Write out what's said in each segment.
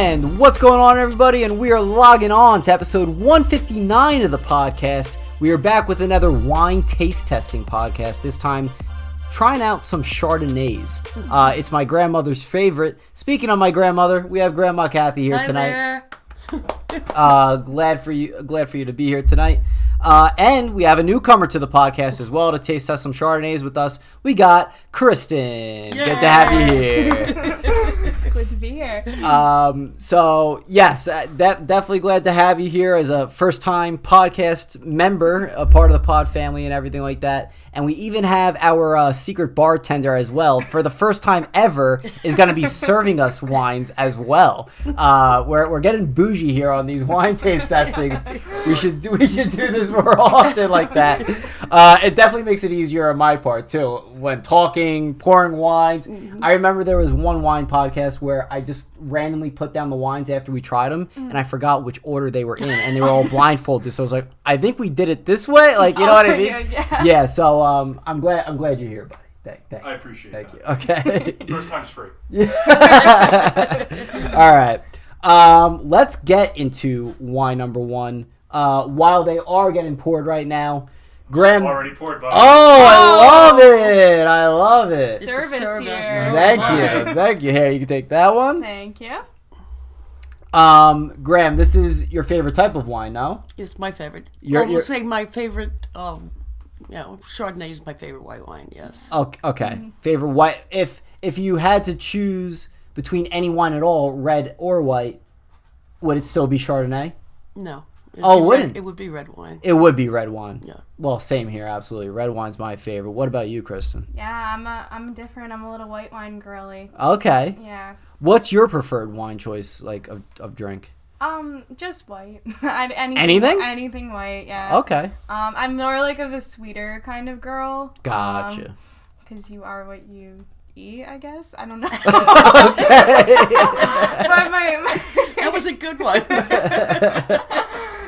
And what's going on, everybody? And we are logging on to episode 159 of the podcast. We are back with another wine taste testing podcast, this time trying out some Chardonnays. It's my grandmother's favorite. Speaking of my grandmother, we have Grandma Cathy here tonight. Glad for you to be here tonight. And we have a newcomer to the podcast as well to taste test some Chardonnays with us. We got Kristen. Yay! Good to have you here. Good to be here. So yes, definitely glad to have you here as a first-time podcast member, a part of the pod family and everything like that. And we even have our secret bartender as well. For the first time ever, is going to be serving us wines as well. We're getting bougie here on these wine taste testings. We should do this more often like that. It definitely makes it easier on my part too when talking, pouring wines. Mm-hmm. I remember there was one wine podcast where I just randomly put down the wines after we tried them, and I forgot which order they were in, and they were all blindfolded. So I was like, I think we did it this way, like you know what I mean? Yeah. So I'm glad you're here, buddy. I appreciate Thank that. you. Okay. First time's free. All right. Let's get into wine number one. While they are getting poured right now, already poured, buddy. I love it. Service here. Thank you. Here, you can take that one. Thank you. Graham, this is your favorite type of wine, no? It's my favorite. I will say my favorite. Chardonnay is my favorite white wine. Yes. Okay. Mm-hmm. Favorite white. If you had to choose between any wine at all, red or white, would it still be Chardonnay? No. Wouldn't it would be red wine. It would be red wine. Yeah. Well, same here, absolutely. Red wine's my favorite. What about you, Kristen? Yeah, I'm different. I'm a little white wine girly. Okay. Yeah. What's your preferred wine choice, like of drink? Just white. Anything? Anything white. Yeah. Okay. I'm more like of a sweeter kind of girl. Gotcha. Because you are what you eat, I guess. I don't know. That was a good one.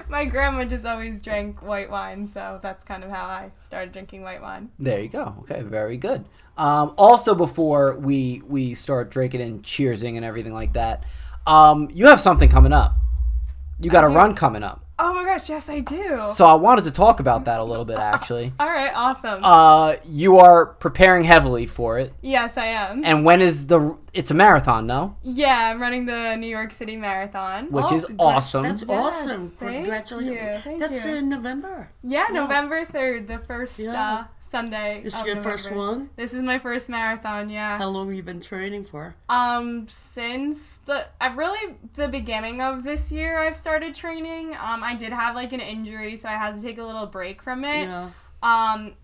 My grandma just always drank white wine, so that's kind of how I started drinking white wine. There you go. Okay, very good. Also, before we start drinking and cheersing and everything like that, you have something coming up. You got a run coming up. Oh my gosh, yes I do. So I wanted to talk about that a little bit, actually. All right, awesome. You are preparing heavily for it. Yes, I am. And when is it's a marathon, no? Yeah, I'm running the New York City Marathon. Which is awesome. That's awesome. Congratulations. Thank That's you. In November. Yeah, November 3rd, the first Sunday. This is your first one? This is my first marathon, yeah. How long have you been training for? Since the beginning of this year I've started training. I did have like an injury, so I had to take a little break from it. Yeah.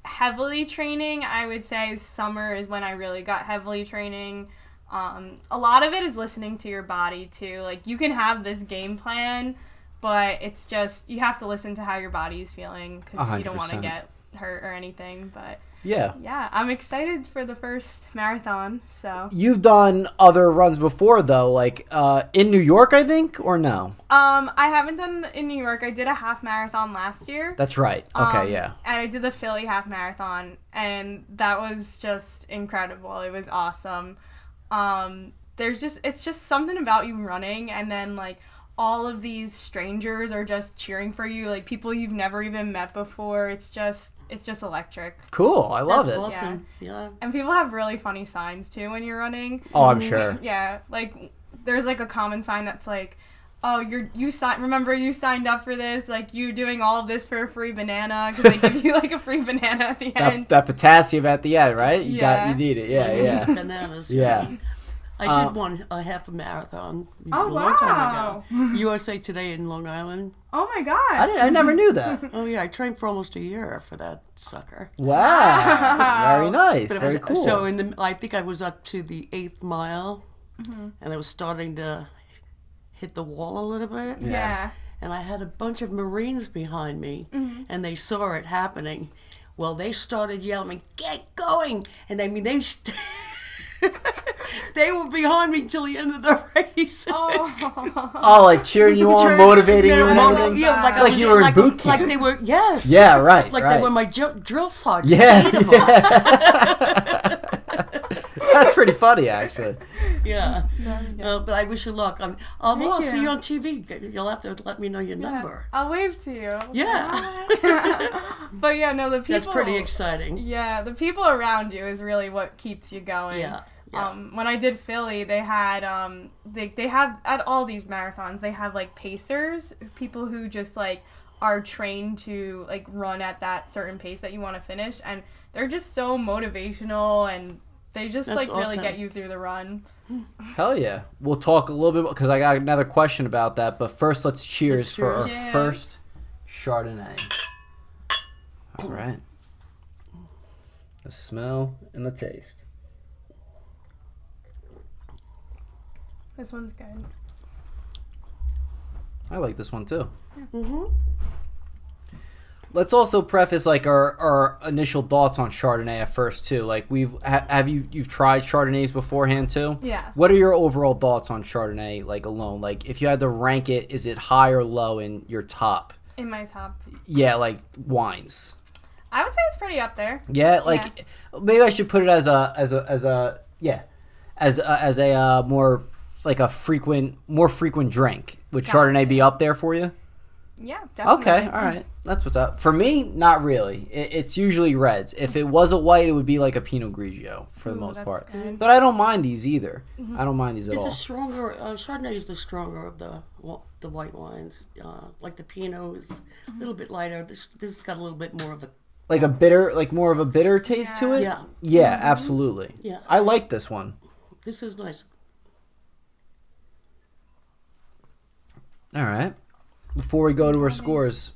Heavily training, I would say summer is when I really got heavily training. A lot of it is listening to your body too. Like you can have this game plan, but it's just you have to listen to how your body is feeling because you don't want to get hurt or anything. But yeah, I'm excited for the first marathon. So you've done other runs before though, like in New York, I think, or no? I haven't done in New York. I did a half marathon last year. That's right. Okay, yeah. And I did the Philly half marathon, and that was just incredible. It was awesome. It's just something about you running, and then like all of these strangers are just cheering for you, like people you've never even met before. It's just electric. Cool. I love That's it. Awesome. Yeah. And people have really funny signs too when you're running. Oh, I'm sure. Yeah. Like there's like a common sign that's like, oh, you signed up for this, like you doing all of this for a free banana because they give you like a free banana at the end. That potassium at the end, right? You Yeah. you need it. Yeah. Bananas. Yeah. I did a half a marathon Oh, a long time ago. USA Today in Long Island. Oh my god. I never knew that. Oh yeah, I trained for almost a year for that sucker. Wow. Very nice. Very cool. So I think I was up to the 8th mile, and I was starting to hit the wall a little bit. Yeah. And I had a bunch of Marines behind me, and they saw it happening. Well, they started yelling, "Get going!" And I mean, they were behind me till the end of the race. Oh, like cheering you on, motivating you and everything? Yeah, like you were in boot camp. Like they were, yes. Yeah, right. Like right. they were my drill sergeants. Yeah. That's pretty funny, actually. Yeah. No, But I wish you luck. Well, I'll see you on TV. You'll have to let me know your number. I'll wave to you. Yeah. But yeah, no, the people. That's pretty exciting. Yeah, the people around you is really what keeps you going. Yeah. When I did Philly, they had they have at all these marathons they have like pacers, people who just like are trained to like run at that certain pace that you want to finish, and they're just so motivational and they just That's like really awesome. get you through the run. Hell yeah. We'll talk a little bit because I got another question about that, but first let's cheers for our Cheers. first Chardonnay. All right. The smell and the taste. This one's good. I like this one too. Mm-hmm. Let's also preface like our initial thoughts on Chardonnay at first too. Like you've tried Chardonnays beforehand too? Yeah. What are your overall thoughts on Chardonnay like alone? Like if you had to rank it, is it high or low in your top? In my top. Yeah, like wines. I would say it's pretty up there. Yeah, like maybe I should put it as a more like a more frequent drink. Would Chardonnay be up there for you? Yeah, definitely. Okay, all right. That's what's up. For me, not really. It's usually reds. If it was a white, it would be like a Pinot Grigio for the most that's part. good. But I don't mind these either. I don't mind these at It's all. a stronger. Chardonnay is the stronger of the white wines. Like the Pinot is a little bit lighter. This has got a little bit more of a. Like a bitter, like more of a bitter taste to it? Yeah. Yeah, absolutely. Yeah. I like this one. This is nice. All right. Before we go to our scores,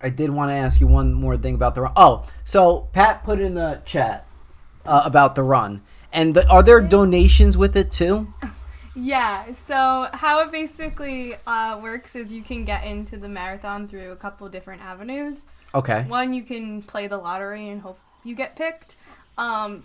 I did want to ask you one more thing about the run. Oh, so Pat put in the chat about the run. And are there donations with it too? Yeah, so how it basically works is you can get into the marathon through a couple different avenues. Okay. One, you can play the lottery and hope you get picked.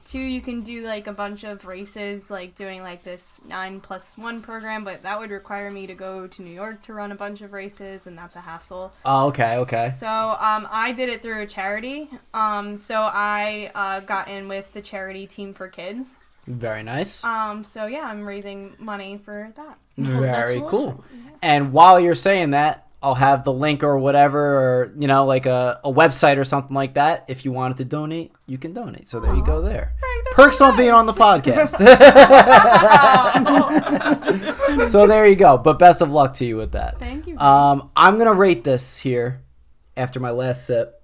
Two, you can do like a bunch of races, like doing like this 9+1 program, but that would require me to go to New York to run a bunch of races, and that's a hassle. Oh, okay. So I did it through a charity. So I got in with the charity Team for Kids. Very nice. So yeah, I'm raising money for that. Very That's cool. awesome. And while you're saying that, I'll have the link or whatever, or like a website or something like that. If you wanted to donate, you can donate. So there you go there. That's Perks so on being nice. on the podcast. So there you go. But best of luck to you with that. Thank you. I'm gonna rate this here after my last sip.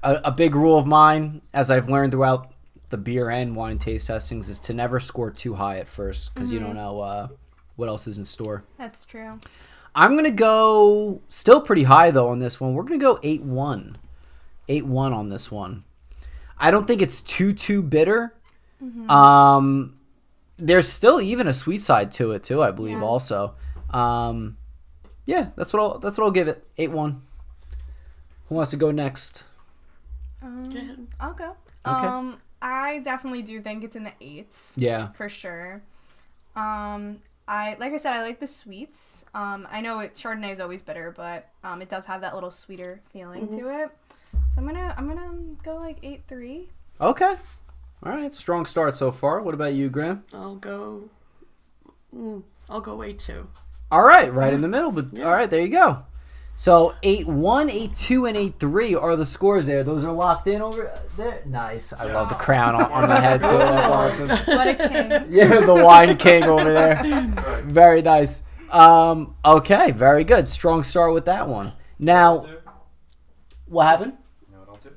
A big rule of mine, as I've learned throughout the beer and wine taste testings, is to never score too high at first because you don't know what else is in store. That's true. I'm going to go still pretty high, though, on this one. We're going to go 8-1. 8-1 on this one. I don't think it's too bitter. Mm-hmm. There's still even a sweet side to it, too, I believe, also. Yeah, that's what I'll give it. 8-1. Who wants to go next? I'll go. Okay. I definitely do think it's in the 8s. Yeah. For sure. Like I said, I like the sweets. I know Chardonnay is always bitter, but it does have that little sweeter feeling to it. So I'm gonna go like 8.3. Okay. All right. Strong start so far. What about you, Graham? I'll go 8-2. All right. Right in the middle. But all right. There you go. So 8-1, 8-2, and 8-3 are the scores there. Those are locked in over there. Nice. I love the crown on my head, too. That's awesome. What a king. Yeah, the wine king over there. Very nice. Okay, very good. Strong start with that one. Now, what happened? You know what I'll do?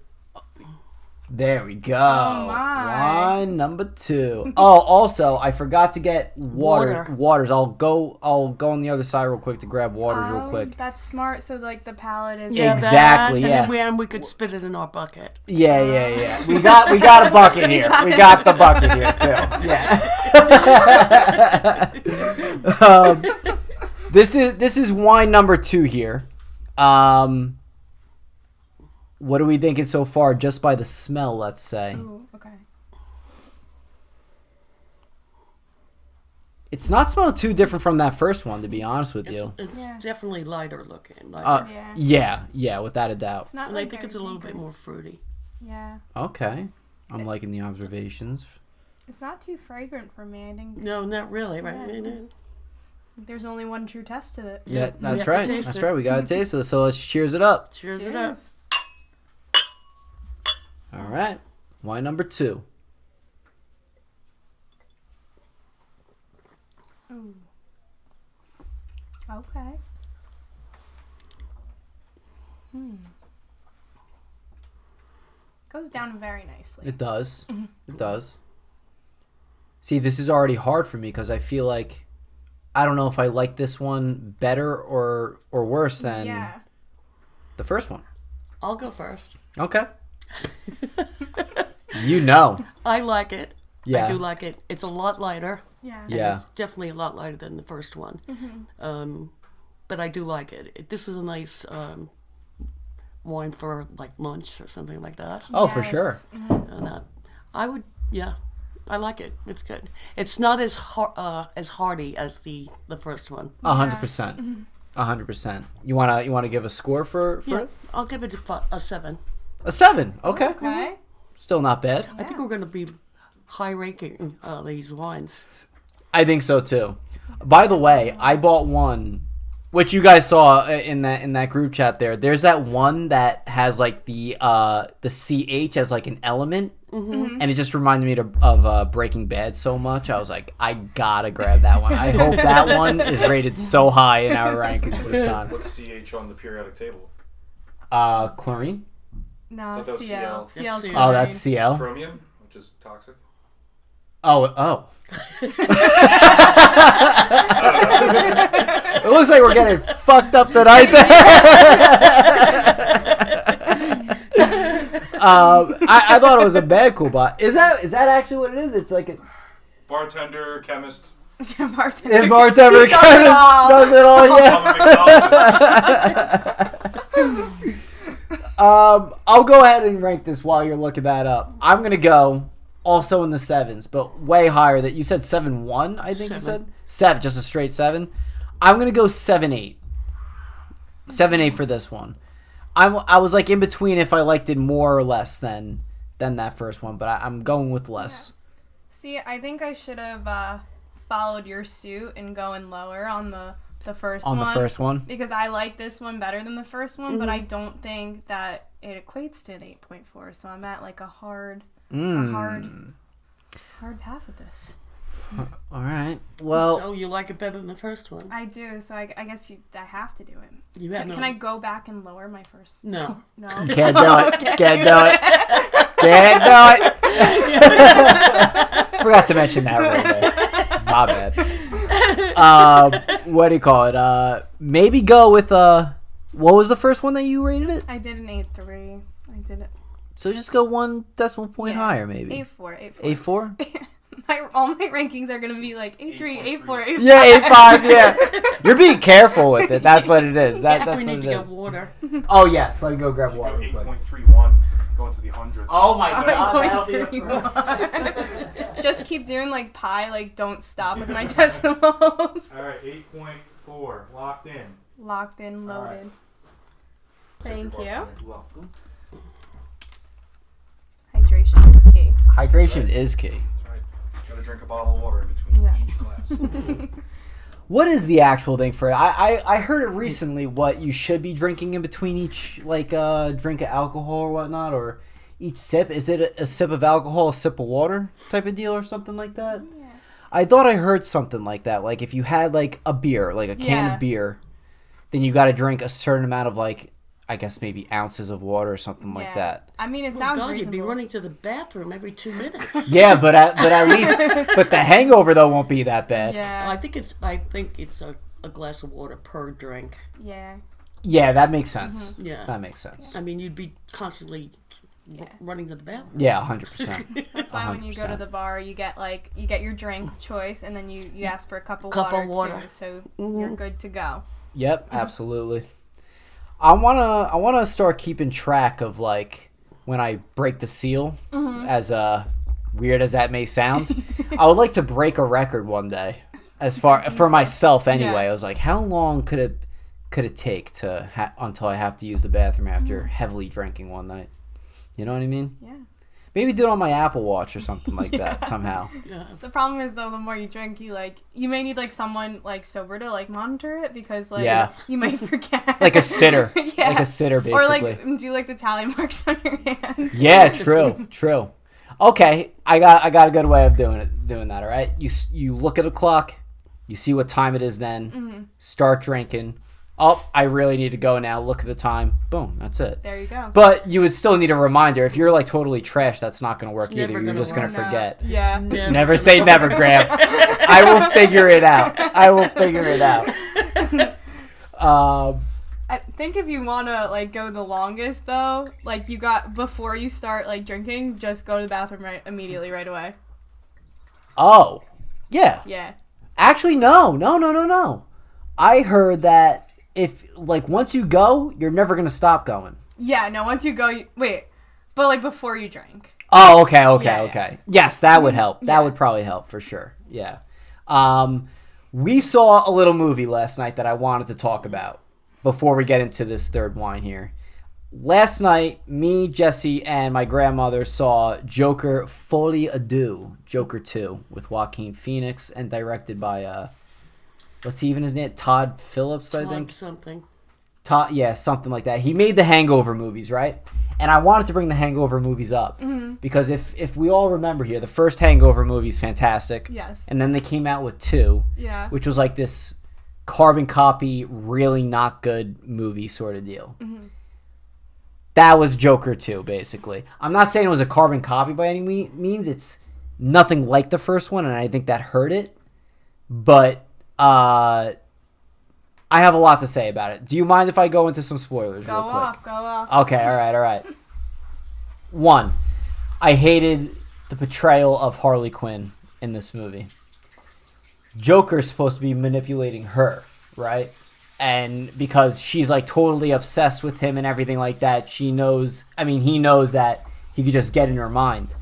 There we go. Oh, my. Wine number 2. Oh, also, I forgot to get Water. waters. I'll go on the other side real quick to grab waters real quick. That's smart. So like the palate is. Yeah. Exactly, That, yeah. And then we could spit it in our bucket. Yeah. We got a bucket here. We got the bucket here too. Yeah. This is wine number 2 here. What are we thinking so far, just by the smell? Let's say Ooh, okay. it's not smelling too different from that first one, to be honest with you. It's Yeah. definitely lighter looking. Yeah, without a doubt. It's not And like I think it's a little bit more fruity. Yeah. Okay. I'm liking the observations. It's not too fragrant for me. I think No, not really, right? Yeah. There's only one true test to it. Yeah, We that's have to right. taste That's it. right. We got to taste it. So let's cheers it up. Cheers it up. All right. Wine number 2. Ooh. Okay. Goes down very nicely. It does. It does. See, this is already hard for me because I feel like I don't know if I like this one better or worse than Yeah. the first one. I'll go first. Okay. You know. I like it. Yeah. I do like it. It's a lot lighter. Yeah. And Yeah. It's definitely a lot lighter than the first one. But I do like it. This is a nice wine for like lunch or something like that. Oh, for Yes. sure. And I would, yeah, I like it. It's good. It's not as hearty as the first one. 100%. 100%. You wanna give a score for Yeah, it? I'll give it a 7. A 7. Okay. Okay. Still not bad. I think we're going to be high ranking these wines. I think so too. By the way, I bought one, which you guys saw in that group chat. There's that one that has like the CH as like an element, and it just reminded me of Breaking Bad so much. I was like, I gotta grab that one. I hope that one is rated so high in our rankings this time. What's CH on the periodic table? Chlorine. No, Thought that was CL. CL. CL's That's Oh, that's CL. Chromium, which is toxic. Oh. It looks like we're getting fucked up tonight. I thought it was a bad cool bot. Is that actually what it is? It's like a Bartender, chemist. Bartender. bartender Does it all. does it all. Yeah. Mixologist. I'll go ahead and rank this while you're looking that up. I'm gonna go also in the 7s, but way higher. That you said 7.1. I think you said 7, just a straight 7. I'm gonna go 7.8. 7.8 for this one. I was like in between if I liked it more or less than that first one, but I'm going with less. See, I think I should have followed your suit and going lower on the first one. On the first one? Because I like this one better than the first one, but I don't think that it equates to an 8.4. So I'm at like a hard pass at this. All right. Well, So you like it better than the first one? I do, so I guess I have to do it. You have Can I go back and lower my first? No. No. can't do it. Okay. Can't do it. Can't do it. Forgot to mention that right there. My bad. What do you call it? Maybe go with what was the first one that you rated it? I did an 8.3. I did it. So just go 1 decimal point higher, maybe. 8.4. 8.4. All my rankings are gonna be like 8.3, 8.4, 8.5. Yeah, 8.5. Yeah, you're being careful with it. That's what it is. That's we what need it to get is. water. Oh yes, let me go grab You water. go real quick. 8.31, go into the hundreds. Oh my god, that'll be a first. 8.31. Just keep doing like pi, like don't stop with my decimals. Alright, 8.4, locked in. Locked in, All loaded. right. Thank you. You're welcome. Hydration is key. Hydration is key. That's right. Gotta drink a bottle of water in between Yeah. each glass. What is the actual thing for it? I heard it recently. What you should be drinking in between each drink of alcohol or whatnot, or each sip. Is it a sip of alcohol, a sip of water type of deal, or something like that? Yeah. I thought I heard something like that. Like if you had like a beer, like a can Yeah. of beer, then you got to drink a certain amount of like, I guess maybe ounces of water or something like Yeah. that. I mean, it Oh sounds God, you'd reasonable. be running to the bathroom every 2 minutes. Yeah, but at least, but the hangover though won't be that bad. Yeah. I think it's a glass of water per drink. Yeah. Yeah, that makes sense. Yeah. That makes sense. I mean, you'd be constantly running to the bathroom. Yeah, 100%. That's why when you go to 100%. the bar, you get your drink choice, and then you ask for a cup of water. Too, so you're good to go. Yep, absolutely. I wanna start keeping track of like when I break the seal, as weird as that may sound. I would like to break a record one day, as far for myself anyway. Yeah. I was like, how long could it take to until I have to use the bathroom after heavily drinking one night? You know what I mean? Yeah. Maybe do it on my Apple Watch or something like that somehow. Yeah. The problem is though, the more you drink, you may need like someone like sober to like monitor it because like you might forget. Like a sitter. Yeah. Like a sitter, basically. Or like do like the tally marks on your hands. Yeah, true. Okay, I got a good way of doing that. All right, you look at a clock, you see what time it is. Then start drinking. Oh, I really need to go now. Look at the time. Boom, that's it. There you go. But you would still need a reminder. If you're like totally trash, that's not going to work It's either. never You're gonna just going to work. forget. Yeah. Never say never, Graham. I will figure it out. I think if you want to like go the longest though, like you got before you start like drinking, just go to the bathroom immediately right away. Oh, yeah. Yeah. Actually, no. I heard that if like once you go, you're never going to stop going. Yeah, no, once you go, wait, but like before you drink. Oh, okay. Yeah. Yes, that would help. That Yeah. would probably help for sure. Yeah. We saw a little movie last night that I wanted to talk about before we get into this third wine here. Last night, me, Jesse, and my grandmother saw Joker Folie A Deux, Joker 2, with Joaquin Phoenix and directed by, what's he even his name? Todd Phillips, I think. Something. Yeah, something like that. He made the Hangover movies, right? And I wanted to bring the Hangover movies up because if we all remember here, the first Hangover movie is fantastic. Yes. And then they came out with 2, Yeah. which was like this carbon copy, really not good movie sort of deal. That was Joker 2, basically. I'm not saying it was a carbon copy by any means. It's nothing like the first one, and I think that hurt it. But I have a lot to say about it. Do you mind if I go into some spoilers real quick? Go off. Okay, all right. 1, I hated the portrayal of Harley Quinn in this movie. Joker's supposed to be manipulating her, right? And because she's like totally obsessed with him and everything like that, he knows that he could just get in her mind.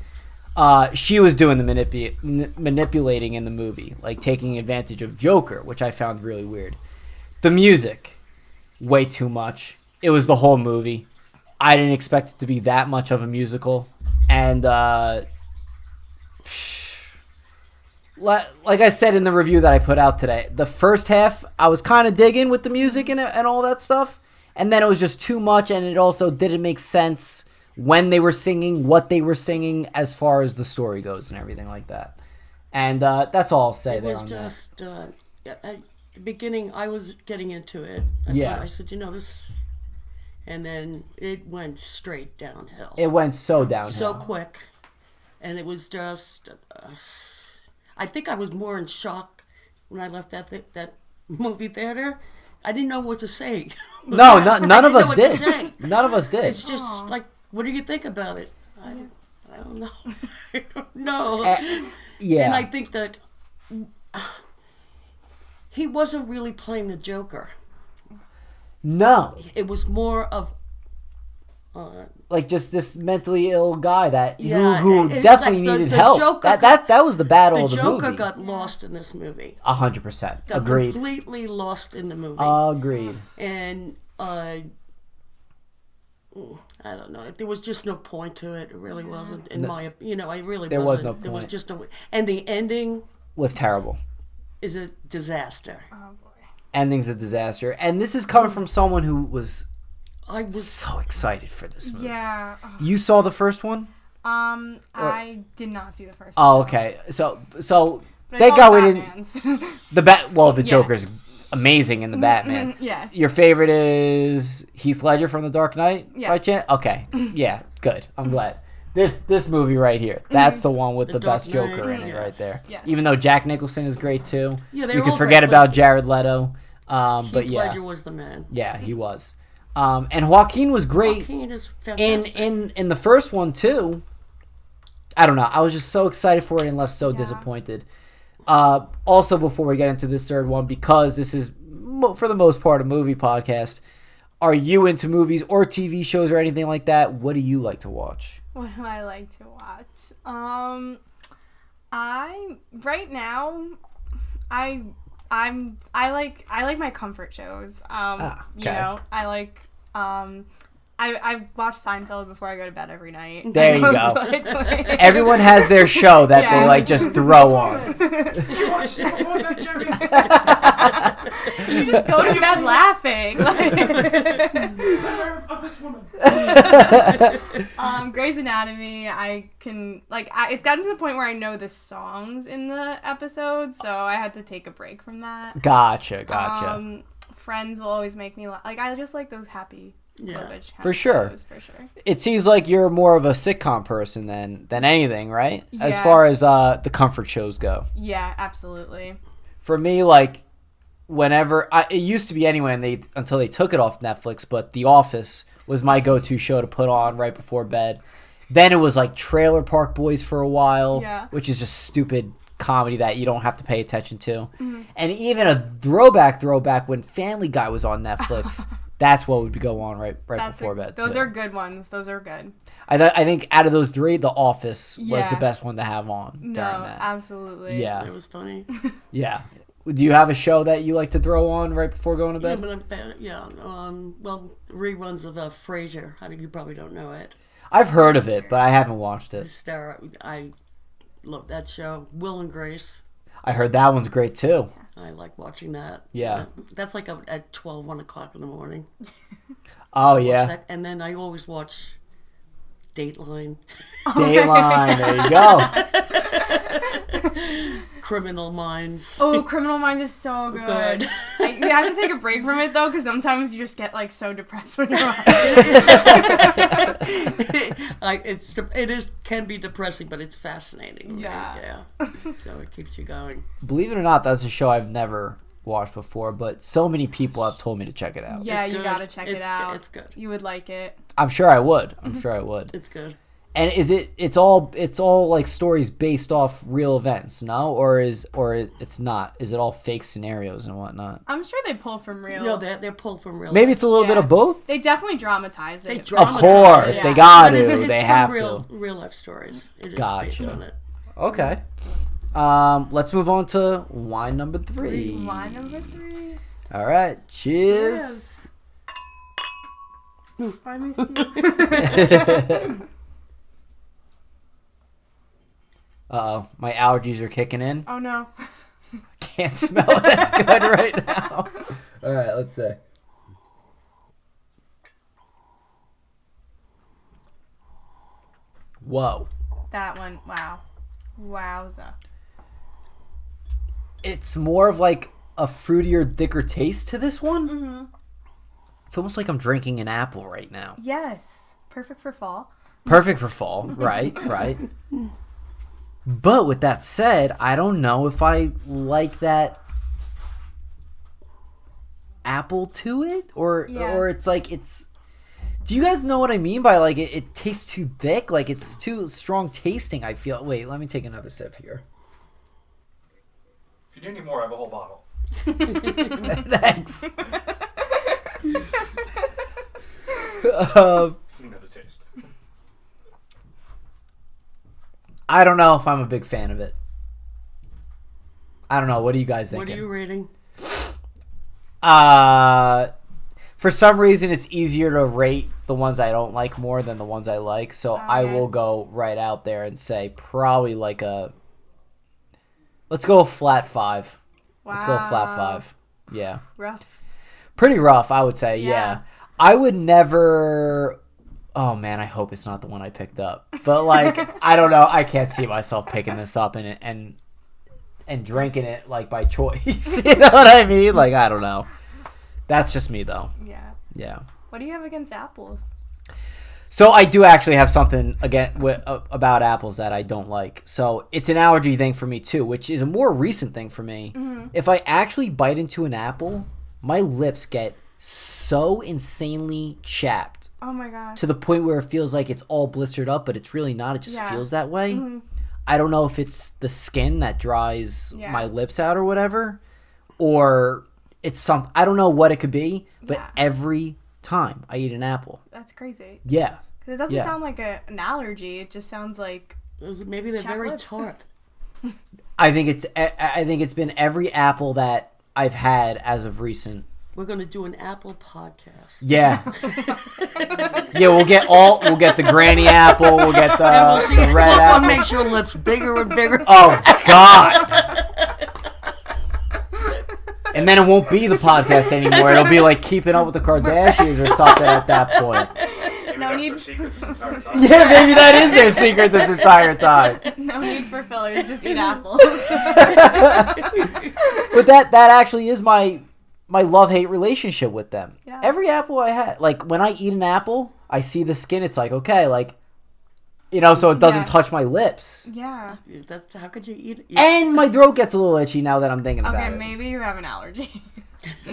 She was doing the manipulating in the movie, like taking advantage of Joker, which I found really weird. The music, way too much. It was the whole movie. I didn't expect it to be that much of a musical. And like I said in the review that I put out today, the first half I was kind of digging with the music and all that stuff. And then it was just too much, and it also didn't make sense when they were singing, what they were singing, as far as the story goes and everything like that. And that's all I'll say It there was on just, at the beginning, I was getting into it. I said, this... And then it went straight downhill. It went so downhill. So quick. And it was just... I think I was more in shock when I left that movie theater. I didn't know what to say. No, none of us what did. to say. None of us did. It's just like, what do you think about it? I don't know. I don't know. Yeah. And I think that he wasn't really playing the Joker. No. It was more of... like just this mentally ill guy that Yeah, who it's definitely like needed the help. Joker That was the battle of the Joker movie. got lost in this movie. 100%. Got Agreed. completely lost in the movie. Agreed. And I don't know. There was just no point to it. It really wasn't. In my, I really There was no There was point. just no. And the ending Was terrible. is a disaster. Oh boy. Ending's a disaster. And this is coming from someone who was I was so excited for this movie. Yeah. You saw the first one? I did not see the first. Oh, one. okay. So But I thank saw God we didn't. Batman's. The Joker's amazing in the Batman. Yeah. Your favorite is Heath Ledger from The Dark Knight? Yeah. By chance? Okay. Yeah, good. I'm glad. This movie right here, that's the one with the Dark best Joker Knight, in it yes. right there. Yes. Even though Jack Nicholson is great too. Yeah, they're you can all forget great, about but Jared Leto. But Heath yeah. Ledger was the man. Yeah, he was. And Joaquin was great Joaquin is fantastic. in the first one too. I don't know. I was just so excited for it and left so Yeah. disappointed. Also, before we get into this third one, because this is for the most part a movie podcast, are you into movies or TV shows or anything like that? What do you like to watch? What do I like to watch? I right now, I like my comfort shows. okay. I like I watch Seinfeld before I go to bed every night. There you go. Like, Everyone has their show that they like just throw on. Did you watch it before bed, Jerry? you just go to bed laughing. Of this woman. Grey's Anatomy, I can it's gotten to the point where I know the songs in the episodes, so I had to take a break from that. Gotcha. Friends will always make me laugh. Like, I just like those happy Yeah. garbage kind For of sure. shows, for sure. It seems like you're more of a sitcom person than anything, right? As Yeah. far as the comfort shows go. Yeah, absolutely. For me, like, whenever it used to be anyway, until they took it off Netflix, but The Office was my go-to show to put on right before bed. Then it was like Trailer Park Boys for a while, Yeah. which is just stupid comedy that you don't have to pay attention to. And even a throwback when Family Guy was on Netflix, that's what would go on right before bed. Those too. are good ones. Those are good. I think out of those three, The Office was Yeah. the best one to have on during No, that. absolutely. Yeah, It was funny. yeah. Do you have a show that you like to throw on right before going to Yeah, bed? but I'm bad. Yeah. Well, reruns of Frasier. I mean, you probably don't know it. I've heard of it, but I haven't watched it. I love that show. Will and Grace. I heard that one's great too. I like watching that. Yeah. That's like at 12, 1 o'clock in the morning. Oh Watch yeah, that. And then I always watch Dateline, Dateline. There you go. Criminal Minds. Oh, Criminal Minds is so good. Good. You have to take a break from it though, because sometimes you just get like so depressed when you're watching. Can be depressing, but it's fascinating. Yeah. Right? Yeah. So it keeps you going. Believe it or not, that's a show I've never watched before, but so many people have told me to check it out. Yeah, It's you good. gotta check it out. It's good. You would like it. I'm sure I would. It's good. And is it's all like stories based off real events, no? Or it's not? Is it all fake scenarios and whatnot? I'm sure they pull from real. No, they're pulled from real. Maybe it's a little bit of both. They definitely dramatize it. They Of dramatize course, it. they Yeah. got But it's to. They from have real, to. real life stories. It is Gotcha. based on it. Okay. Let's move on to wine number 3. Wine number 3. All right. Cheers. I missed you. Uh-oh, my allergies are kicking in. Oh no. Can't smell it as good right now. All right, let's see. Whoa. That one. Wow. Wowza. It's more of like a fruitier, thicker taste to this one. Mm-hmm. It's almost like I'm drinking an apple right now. Yes. Perfect for fall. Perfect for fall, right? But with that said, I don't know if I like that apple to it, or it's like it's. Do you guys know what I mean by like it tastes too thick? Like it's too strong tasting. I feel. Wait, let me take another sip here. If you need any more, I have a whole bottle. Thanks. You know the taste. I don't know if I'm a big fan of it. I don't know. What do you guys think? What are you rating? For some reason, it's easier to rate the ones I don't like more than the ones I like. So I will go right out there and say probably like let's go a flat 5. Wow. Let's go a flat 5. Yeah. Rough. Pretty rough, I would say. Yeah. I would never. Oh man, I hope it's not the one I picked up. But like, I don't know. I can't see myself picking this up and drinking it like by choice. You know what I mean? Like, I don't know. That's just me though. Yeah. Yeah. What do you have against apples? So I do actually have something about apples that I don't like. So it's an allergy thing for me too, which is a more recent thing for me. Mm-hmm. If I actually bite into an apple, my lips get so insanely chapped. Oh my god. To the point where it feels like it's all blistered up, but it's really not. It just feels that way. Mm-hmm. I don't know if it's the skin that dries my lips out or whatever, or it's something. I don't know what it could be, but every time I eat an apple. That's crazy. Yeah. Because it doesn't sound like an allergy. It just sounds like Maybe they're very lips. tart. I think it's been every apple that I've had as of recent We're going to do an apple podcast. Yeah. Yeah, we'll get the granny apple, we'll get the And we'll see red what apple. makes your lips bigger and bigger. Oh, God. And then it won't be the podcast anymore. It'll be like Keeping Up with the Kardashians or something at that point. Maybe No that's need- their secret this entire time. Yeah, maybe that is their secret this entire time. No need for fillers, just eat apples. But that actually is my love-hate relationship with them. Yeah. Every apple I had, like when I eat an apple, I see the skin, it's like, okay, like, you know, so it doesn't Yeah. touch my lips. Yeah. That's how could you eat it? And my throat gets a little itchy now that I'm thinking about Okay, it. maybe you have an allergy.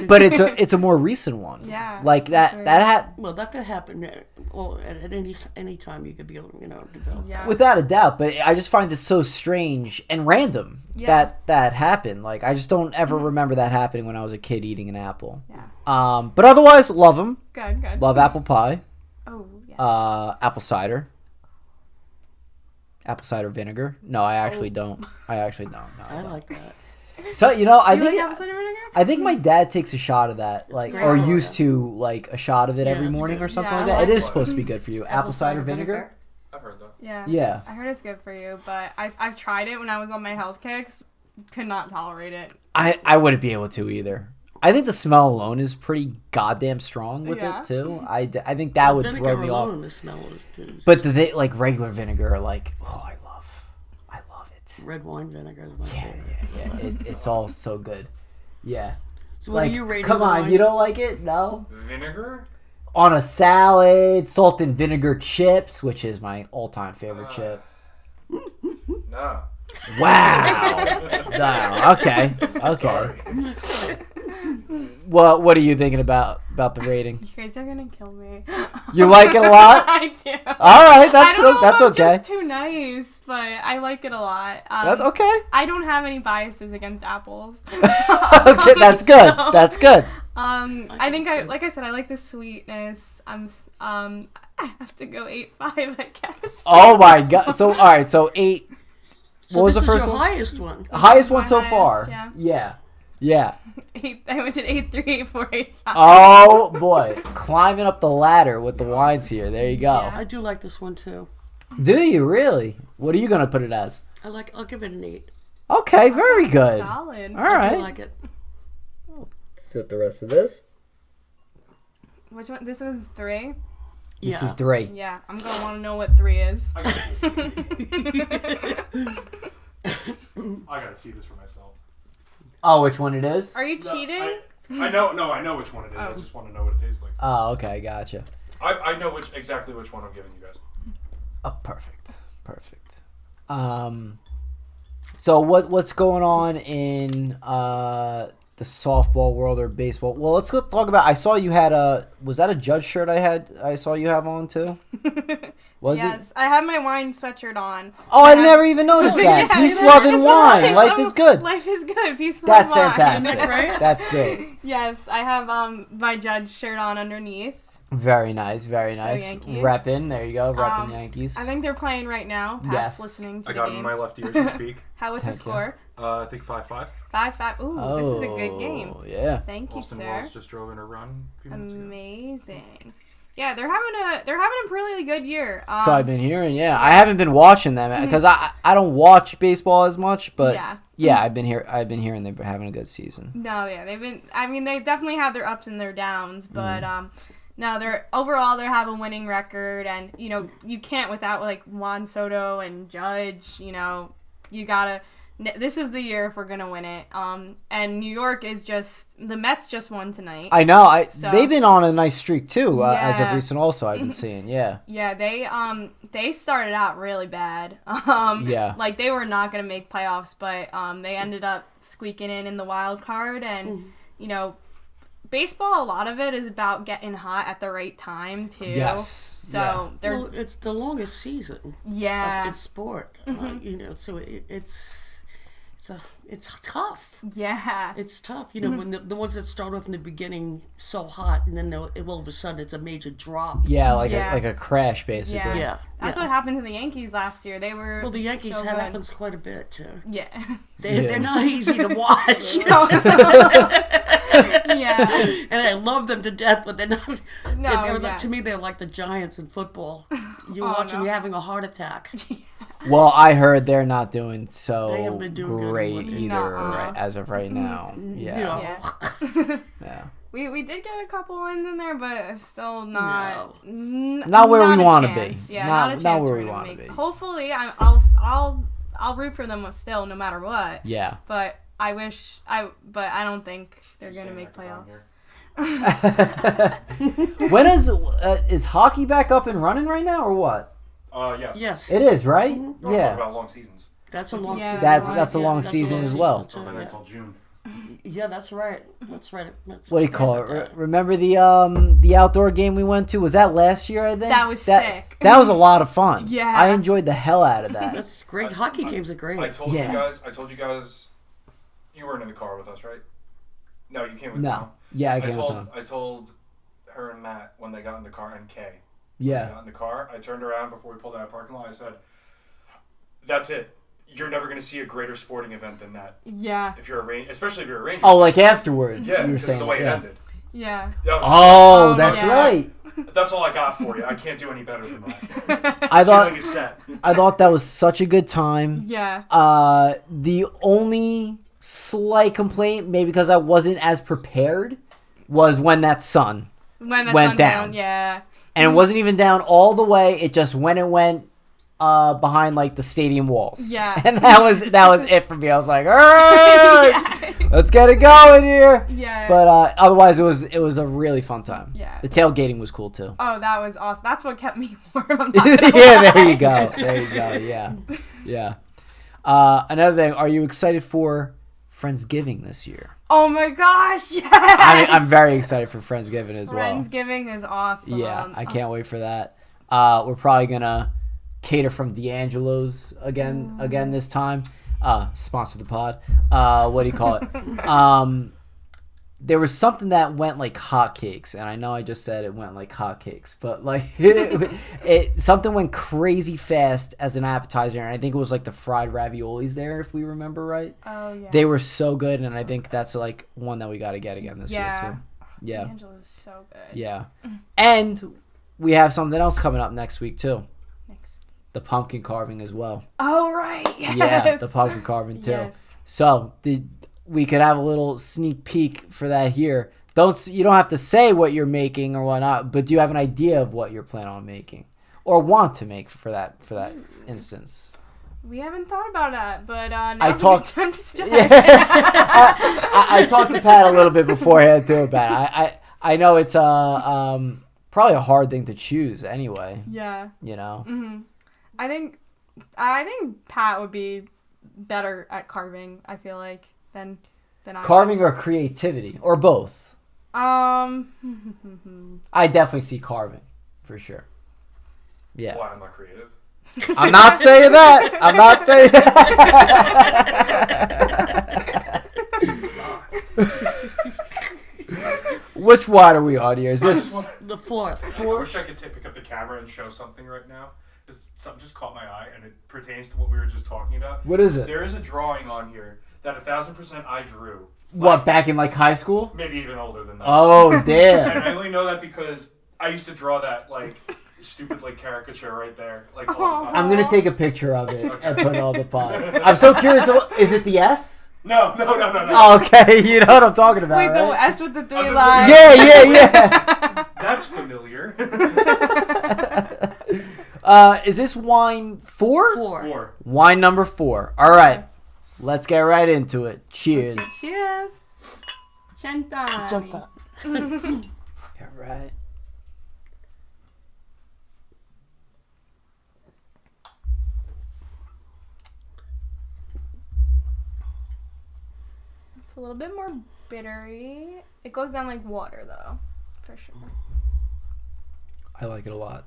But it's a more recent one. Yeah, Like that's that right. Well, that could happen. Well, at any time you could be, develop. Yeah. Without a doubt, but I just find it so strange and random Yeah. that happened. Like I just don't ever remember that happening when I was a kid eating an apple. Yeah. But otherwise, love them. Good, good. Love apple pie. Oh, yes. Apple cider. Apple cider vinegar. No, I actually don't. I actually don't. No, I like that. So you know, I you think like apple cider vinegar? I think my dad takes a shot of that, like, great or for used you. to like a shot of it Yeah, every it's morning good. or something Yeah. like that. I It like is it. supposed to be good for you. Apple cider vinegar. I've heard that. Yeah. Yeah. I heard it's good for you, but I've tried it when I was on my health kicks. Could not tolerate it. I wouldn't be able to either. I think the smell alone is pretty goddamn strong with Yeah. it too. I think that would Vinegar throw me alone, off. the smell is good. But like regular vinegar, like I love it. Red wine vinegar is my Yeah, favorite. it's all so good. Yeah. So what Like, are you rating? come the on, wine? you don't like it? No. Vinegar? On a salad, salt and vinegar chips, which is my all-time favorite chip. No. Wow. No, okay. Sorry. Well, what are you thinking about the rating? You guys are gonna kill me. You like it a lot? I do. All right, I don't know that's if I'm okay. just too nice, but I like it a lot. That's okay. I don't have any biases against apples. Okay, that's good. So, That's good. I think that's good. like I said, I like the sweetness. I have to go 8.5, I guess. Oh my god. So all right, so 8. So what was this the is first your one? highest one. Highest one My so highest, far. yeah. Yeah. I went to 8.3, 8.4, 8.5. Oh boy, climbing up the ladder with the wines here. There you go. Yeah. I do like this one too. Do you really? What are you gonna put it as? I'll give it an 8. Okay, very good. Solid. All I right. do like it. Sit the rest of this. Which one? This was 3? This Yeah. is 3. Yeah, I'm gonna want to know what 3 is. I gotta see this for myself. Oh, which one it is? Are you No, cheating? I know which one it is. I just want to know what it tastes like. Oh, okay, gotcha. I know exactly which one I'm giving you guys. Oh, perfect. So what's going on in the softball world or baseball? Well, let's go talk about. I saw you had was that a Judge shirt I saw you have on too? Was yes, it? I have my wine sweatshirt on. Oh, I never even noticed that. Yeah. Peace, love, and wine. Life is good. Life is good. Peace, That's love, wine. fantastic. Isn't that great? That's great. Yes, I have my Judge shirt on underneath. Very nice, very nice. Yankees. Reppin', there you go, reppin' Yankees. I think they're playing right now. Pat's Yes. listening to I the got it game. in my left ear as we speak. How was the Heck yeah. score? I think 5-5. 5-5. Ooh, this is a good game. Oh, yeah. Thank you, Austin sir. Wells just drove in a run a few minutes ago. Amazing. Yeah, they're having a really good year. So I've been hearing, yeah. I haven't been watching them because I don't watch baseball as much, but Yeah. I've been hearing they've been having a good season. No, yeah, they've definitely had their ups and their downs, but no, they're have a winning record, and you can't without like Juan Soto and Judge. You gotta. This is the year if we're gonna win it. And New York is the Mets just won tonight. I know. So- They've been on a nice streak too, as of Yeah. recent. Also, I've been seeing. Yeah. Yeah, they started out really bad. Yeah. Like they were not gonna make playoffs, but they ended up squeaking in the wild card, and baseball, a lot of it is about getting hot at the right time too. Yes. So Yeah. they're Well, it's the longest season yeah. of its sport. So it's tough. Yeah. It's tough, when the ones that start off in the beginning so hot, and then all of a sudden it's a major drop. Yeah, like Yeah. a crash basically. Yeah. That's what happened to the Yankees last year. They were Well, the Yankees so have good. happens quite a bit too. Yeah. Yeah. They're not easy to watch. Yeah. And I love them to death, but they're not. No, they're to me, they're like the Giants in football. You watch them, you're having a heart attack. Well, I heard they're not doing They so haven't been doing good great in either Nuh-uh. as of right now. Yeah. Yeah. Yeah. We did get a couple wins in there, but still not Not where we a want to be. chance. Yeah, Not not a chance where we're we gonna want to make. be. Hopefully, I'll root for them still, no matter what. Yeah. But I don't think they're gonna make playoffs. When is hockey back up and running right now or what? Yes. Yes. It is, right? We're talking Yeah. about long seasons. That's a long Yeah. season. That's a Yeah, long that's season as well. Goes in until June. Yeah, that's right. That's right. What do you call it? Remember the outdoor game we went to? Was that last year, I think? That was sick. That was a lot of fun. Yeah. I enjoyed the hell out of that. That's great. Hockey games are great. I told Yeah. you guys, you weren't in the car with us, right? No, you came with No. Tom. Yeah, I came with Tom. I told her and Matt when they got in the car, and Kay. When Yeah. they got in the car, I turned around before we pulled out of the parking lot. I said, "That's it. You're never going to see a greater sporting event than that. Yeah. If you're especially if you're a Ranger." Oh, like afterwards, yeah, you were because saying of the way yeah. it ended. Yeah. That was Oh, Oh, that's yeah. right. That's all I got for you. I can't do any better than that. I Ceiling is set. thought that was such a good time. Yeah. The only slight complaint, maybe because I wasn't as prepared, was when that sun When the went sun down. Yeah. and it wasn't even down all the way. It just went behind like the stadium walls. Yeah. And that was it for me. I was like, all right, let's get it going here. Yeah. But otherwise, it was a really fun time. Yeah. The tailgating was cool too. Oh, that was awesome. That's what kept me warm. I'm not gonna Yeah, there lie. you go. There you go. Yeah. Yeah. Another thing, are you excited for Friendsgiving this year? Oh my gosh, yes! I'm very excited for Friendsgiving as well. Friendsgiving is awesome. Yeah, I can't wait for that. We're probably gonna cater from D'Angelo's again this time. Sponsor the pod. What do you call it? There was something that went like hotcakes, and I know I just said it went like hotcakes, but like something went crazy fast as an appetizer, and I think it was like the fried raviolis there, if we remember right. Oh yeah. They were so good, and I think that's like one that we got to get again this year too. Yeah. D'Angelo's so good. Yeah. And we have something else coming up next week too. The pumpkin carving as well. Oh right. Yes. Yeah, the pumpkin carving too. Yes. So we could have a little sneak peek for that here. You don't have to say what you're making or whatnot, but do you have an idea of what you're planning on making or want to make for that instance? We haven't thought about that, but now I it's talked- a good time to start. I talked to Pat a little bit beforehand too about it. I know it's probably a hard thing to choose anyway. Yeah. You know. Mm-hmm. I think Pat would be better at carving. I feel like than I. Carving or creativity or both. I definitely see carving for sure. Yeah. Why I'm not creative? I'm not saying that. I'm not saying that. Which wine are we on here? Is this The fourth. I wish I could pick up the camera and show something right now. Something just caught my eye, and it pertains to what we were just talking about. what is it? There is a drawing on here that 1,000% I drew. What, back in like high school? Maybe even older than that. Oh And damn. I only know that because I used to draw that like stupid like caricature right there, like all the time. I'm gonna take a picture of it and put it on the pod. I'm so curious. Is it the S? No. Oh, okay, you know what I'm talking about. Wait, the right? S with the three just lines. Yeah. That's familiar. Is this wine 4? 4. Wine number 4. All right, let's get right into it. Cheers. Cheers. Cent'anni. All right. It's a little bit more bittery. It goes down like water though, for sure. I like it a lot.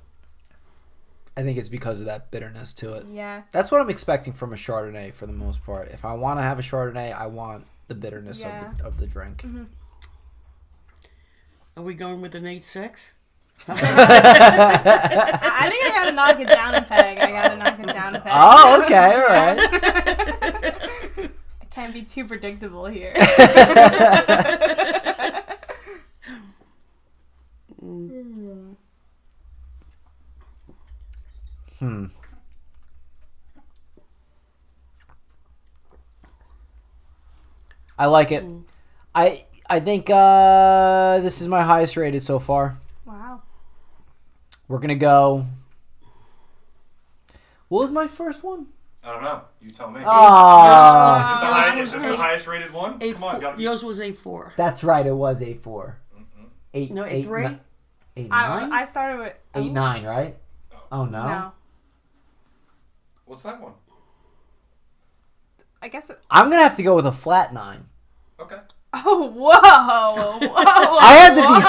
I think it's because of that bitterness to it. Yeah. That's what I'm expecting from a Chardonnay for the most part. If I want to have a Chardonnay, I want the bitterness of the drink. Mm-hmm. Are we going with an 8-6? I think I gotta knock it down a peg. Oh, okay, all right. I can't be too predictable here. I like it. I think this is my highest rated so far. Wow. We're gonna go. What was my first one? I don't know. You tell me. Is this the highest rated one? Come on, gotta be. Yours was A4. That's right. It was 8-4. Eight. No, 8-3. 8-9. I started with 8-9, right? Oh no. No. What's that one? I guess. I'm gonna have to go with a flat 9. Okay. Oh, whoa. I had to be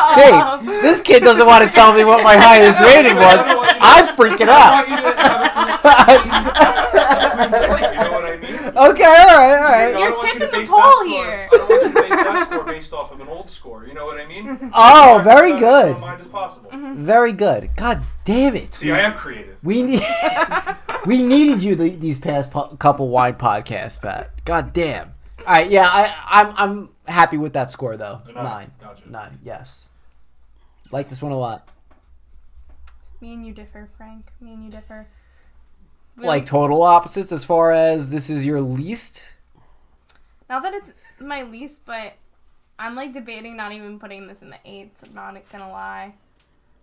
safe. This kid doesn't want to tell me what my highest rating was. I'm freaking I out. want you to have a clean slate, you know what I mean? Okay, all right. You know, You're I don't want you to tipping the base poll that score- here. I don't want you to base that score based off of an old score, you know what I mean? Oh, very As good. mind as possible. Very good. God damn it. See, I am creative. We needed you these past couple wine podcasts, Pat. God damn. All right, yeah, I'm happy with that score though. 9. Gotcha. 9. Yes. Like this one a lot. Me and you differ, Frank. Me and you differ. Like total opposites as far as this is your least. Not that it's my least, but I'm like debating not even putting this in the 8s. I'm not gonna lie.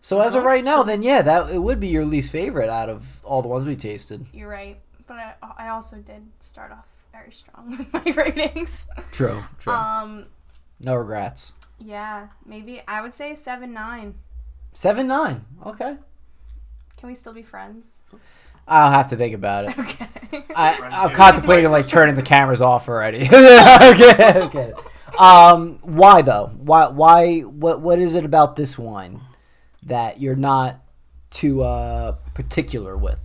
So as of right now, then yeah, that it would be your least favorite out of all the ones we tasted. You're right, but I also did start off very strong with my ratings. True. No regrets. Yeah, maybe I would say 7-9. 7-9. Okay. Can we still be friends? I'll have to think about it. Okay. I'm contemplating like turning the cameras off already. Okay. Why though? Why? What is it about this wine that you're not too particular with?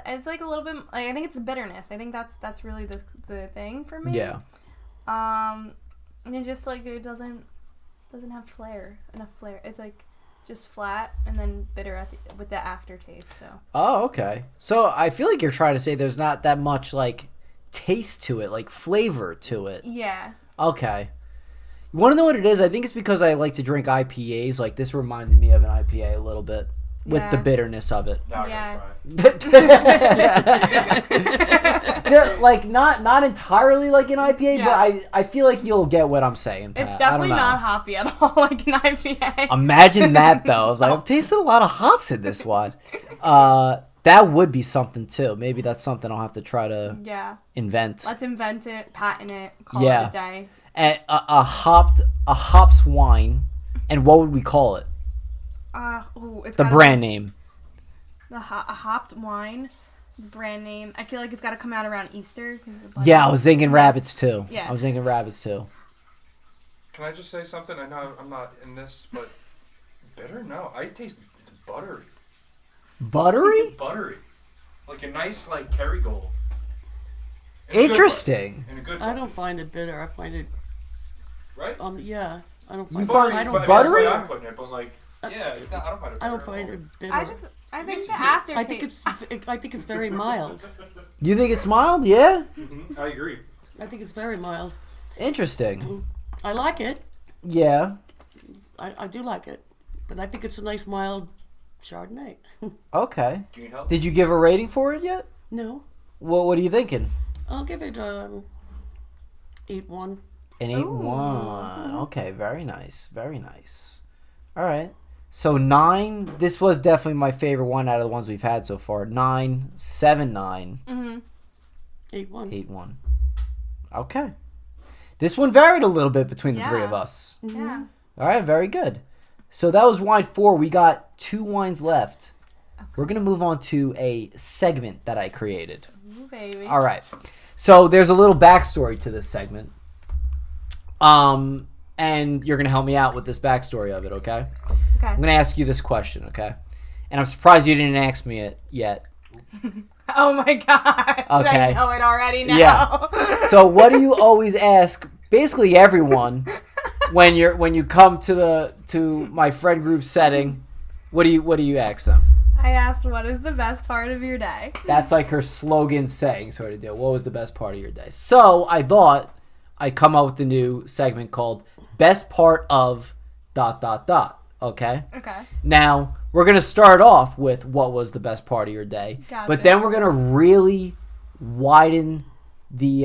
It's like a little bit. Like I think it's the bitterness. I think that's really the thing for me. Yeah. And it just like it doesn't have enough flair. It's like just flat and then bitter with the aftertaste. So. Oh, okay. So I feel like you're trying to say there's not that much like taste to it, like flavor to it. Yeah. Okay. You want to know what it is? I think it's because I like to drink IPAs. Like this reminded me of an IPA a little bit with the bitterness of it. Now Yeah. I'm gonna try. Like not entirely like an IPA, Yeah. but I feel like you'll get what I'm saying. Pat. It's I definitely don't know. not hoppy at all, like an IPA. Imagine that though. I was like, I'm tasting a lot of hops in this one. That would be something too. Maybe that's something I'll have to try to invent. Let's invent it, patent it, call it a day. And a hops wine, and what would we call it? It's The brand name. A hopped wine, brand name. I feel like it's got to come out around Easter. Yeah, I was thinking rabbits too. Yeah. I was thinking rabbits too. Can I just say something? I know I'm not in this, but bitter? No, I taste it's buttery. Buttery? Buttery. Like a nice like Kerrygold. Interesting. In a good way. I don't find it bitter. I find it. Right? Yeah. I don't find. Buttery, I don't. but buttery? That's the way I'm putting it, but like, yeah, it's not, I don't find it bitter. I don't find it bitter. I think It's the good. aftertaste. I think it's very mild. You think it's mild? Yeah. Mm-hmm. I agree. I think it's very mild. Interesting. I like it. Yeah. I do like it, but I think it's a nice mild Chardonnay. Okay. Do you need help? Did you give a rating for it yet? No, What are you thinking? I'll give it 8-1. An 8-1. Okay, very nice. Very nice. All right. So 9, this was definitely my favorite one out of the ones we've had so far. 9, 7-9. 8-1. 8-1. Okay. This one varied a little bit between the three of us. Yeah. All right, very good. So that was wine 4. We got 2 wines left. Okay. We're going to move on to a segment that I created. Ooh, baby. All right. So there's a little backstory to this segment. And you're going to help me out with this backstory of it, okay? Okay. I'm going to ask you this question, okay? And I'm surprised you didn't ask me it yet. Oh my gosh. Okay. I know it already now. Yeah. So what do you always ask basically everyone when you come to my friend group setting? What do you ask them? I asked, what is the best part of your day? That's like her slogan saying sort of deal. What was the best part of your day? So I thought I'd come up with a new segment called Best Part of ... Okay? Okay. Now, we're going to start off with what was the best part of your day. Gotcha. But then we're going to really, widen the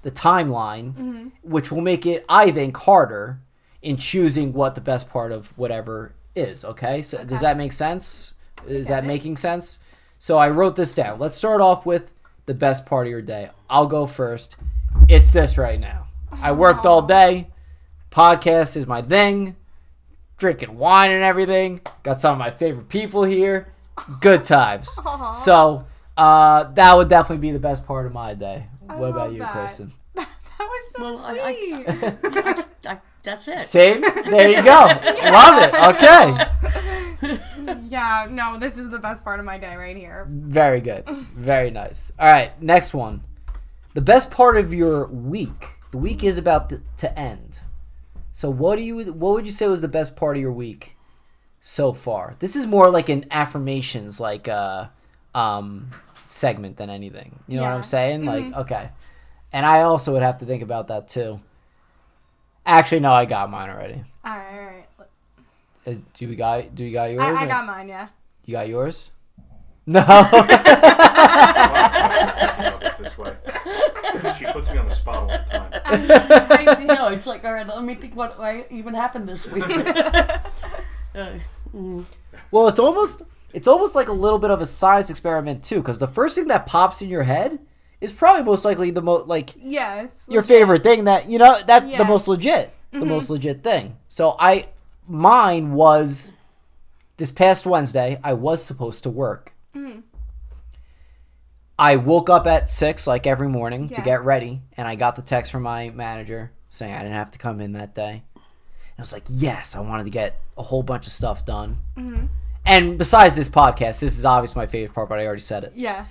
timeline, which will make it, I think, harder in choosing what the best part of whatever is. Okay, so does that make sense? Is that making sense? So I wrote this down. Let's start off with the best part of your day. I'll go first. It's this right now. I worked all day. Podcast is my thing. Drinking wine and everything. Got some of my favorite people here. Good times. Aww. So that would definitely be the best part of my day. What about you, that. Kristen? That was so sweet. That's it. Same? There you go. Love it. Okay. Yeah, no, this is the best part of my day right here. Very good. Very nice. All right, next one. The best part of your week. The week is about to end. So what would you say was the best part of your week so far? This is more like an affirmations segment than anything. You know what I'm saying? Like, okay. And I also would have to think about that too. Actually, no, I got mine already. All right. Do you got yours? I got mine, yeah. You got yours? No. This way. She puts me on the spot all the time. No, it's like, all right, let me think what even happened this week. Well, it's almost like a little bit of a science experiment too, because the first thing that pops in your head is probably most likely the most it's your favorite thing that the most legit, the most legit thing. So mine was this past Wednesday. I was supposed to work. I woke up at 6 like every morning to get ready, and I got the text from my manager saying I didn't have to come in that day. And I was like, yes, I wanted to get a whole bunch of stuff done. And besides this podcast, this is obviously my favorite part, but I already said it. Yeah.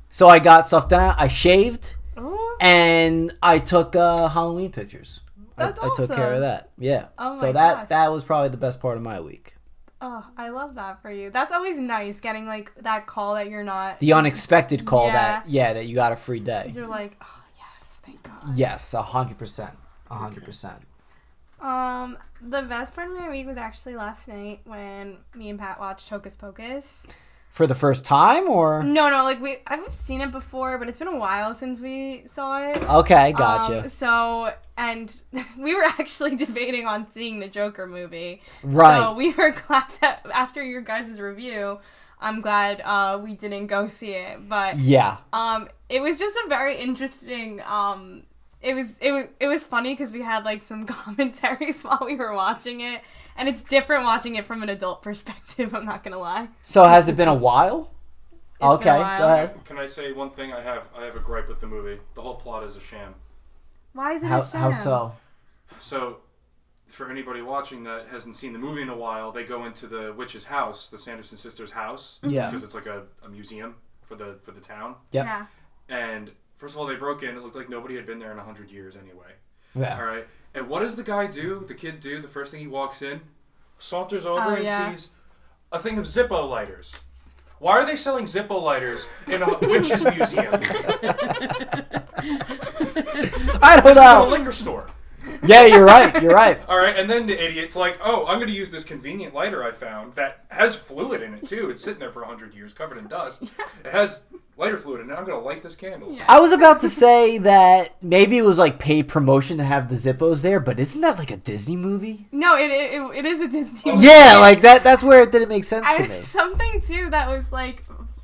So I got stuff done. I shaved. Ooh. And I took Halloween pictures. That's I took care of that. Yeah. Oh so my that gosh. was probably the best part of my week. Oh, I love that for you. That's always nice, getting like that call that you're not. The unexpected call Yeah. that you got a free day. You're like, oh yes, thank God. Yes, 100%. 100%. The best part of my week was actually last night when me and Pat watched Hocus Pocus. For the first time, or? No, like I've seen it before, but it's been a while since we saw it. Okay, gotcha. And we were actually debating on seeing the Joker movie. Right. So we were glad that after your guys' review, I'm glad we didn't go see it. But yeah. It was just a very interesting. It was funny because we had like some commentaries while we were watching it, and it's different watching it from an adult perspective. I'm not gonna lie. So has it been a while? It's been a while. Go ahead. Can I say one thing? I have a gripe with the movie. The whole plot is a sham. Why is it a sham? How so? So, for anybody watching that hasn't seen the movie in a while, they go into the witch's house, the Sanderson sisters' house, because it's like a museum for the town. Yep. Yeah. And first of all, they broke in. It looked like nobody had been there in 100 years anyway. Yeah. All right. And what does the guy do? The kid do? The first thing he walks in, saunters over and sees a thing of Zippo lighters. Why are they selling Zippo lighters in a witch's museum? I don't This is know. a liquor store. Yeah, you're right. All right, and then the idiot's like, oh, I'm going to use this convenient lighter I found that has fluid in it, too. It's sitting there for 100 years, covered in dust. It has lighter fluid in it. I'm going to light this candle. Yeah. I was about to say that maybe it was like paid promotion to have the Zippos there, but isn't that like a Disney movie? No, it is a Disney movie. Yeah, like that's where it didn't make sense to me. Something too that was like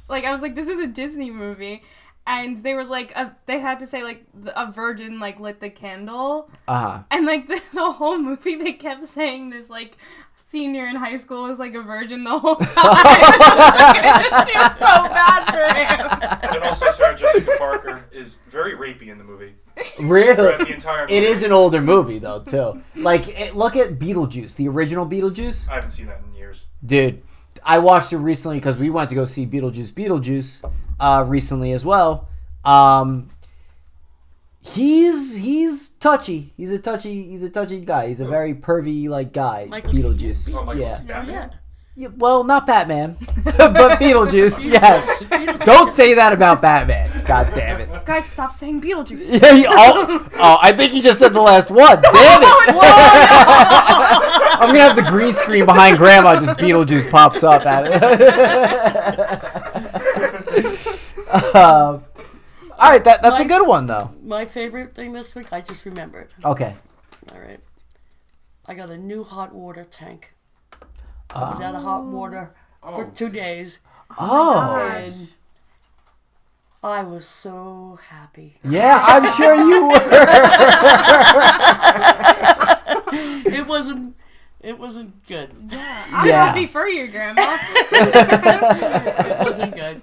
I was like, this is a Disney movie, and they were like, they had to say like a virgin like lit the candle, and like the whole movie they kept saying this like senior in high school is like a virgin the whole time. She was so bad for him. And also, Sarah Jessica Parker is very rapey in the movie. Really? Throughout the entire movie. It is an older movie though too. Like look at Beetlejuice, the original Beetlejuice. I haven't seen that in years. Dude, I watched it recently because we went to go see Beetlejuice recently as well. He's touchy. He's a touchy guy. He's a very pervy like guy. Beetlejuice. Oh, Yeah. Batman? Yeah. Well, not Batman, but Beetlejuice. Yes. Don't say that about Batman. God damn it. Guys, stop saying Beetlejuice. Oh, I think you just said the last one. Damn it. I'm gonna have the green screen behind Grandma. Just Beetlejuice pops up at it. All right, that's a good one though. My favorite thing this week, I just remembered. Okay. All right. I got a new hot water tank. I was out of hot water for 2 days. Oh. And I was so happy. Yeah, I'm sure you were. It wasn't good. Yeah. I'm happy for you, Grandma. It wasn't good.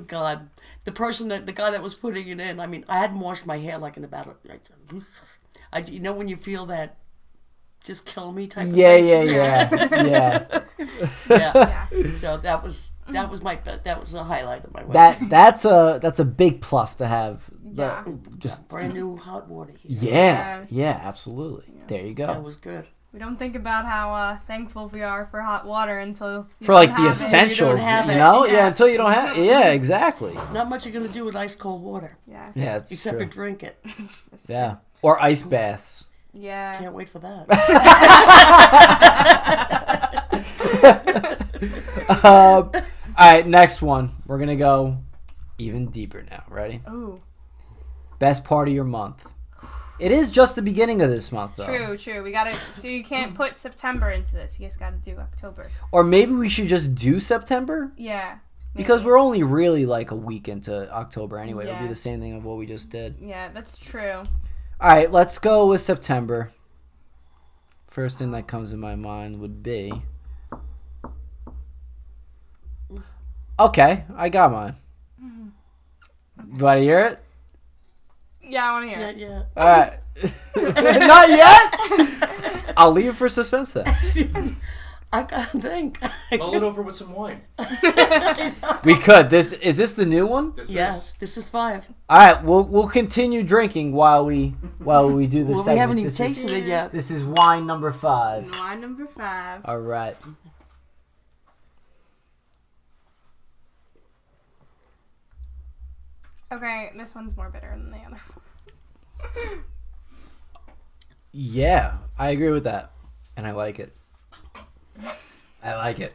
God, the guy that was putting it in. I mean, I hadn't washed my hair like in about. You know when you feel that, just kill me type of thing. Yeah. Yeah. So that was the highlight of my week. That's a big plus to have. Yeah. Just brand new hot water heater. Yeah, absolutely. Yeah. There you go. That was good. We don't think about how thankful we are for hot water until for like the essentials, you know? Yeah, until you don't have. Yeah, exactly. Not much you're gonna do with ice cold water. Yeah, except to drink it. Yeah, or ice baths. Yeah. Can't wait for that. All right, next one. We're gonna go even deeper now. Ready? Ooh. Best part of your month. It is just the beginning of this month, though. True. We gotta. So you can't put September into this. You just gotta do October. Or maybe we should just do September. Yeah. Maybe. Because we're only really like a week into October anyway. Yeah. It'll be the same thing of what we just did. Yeah, that's true. All right, let's go with September. First thing that comes in my mind would be... Okay, I got mine. You want to hear it? Yeah, I want to hear it. Not yet. All right. Not yet? I'll leave it for suspense then. I gotta think. Mull it over with some wine. We could. Is this the new one? This is 5. All right, we'll continue drinking while we do this. Well, we segment. haven't even tasted it yet. This is wine number 5. Wine number 5. All right. Okay, this one's more bitter than the other one. Yeah, I agree with that, and I like it. I like it.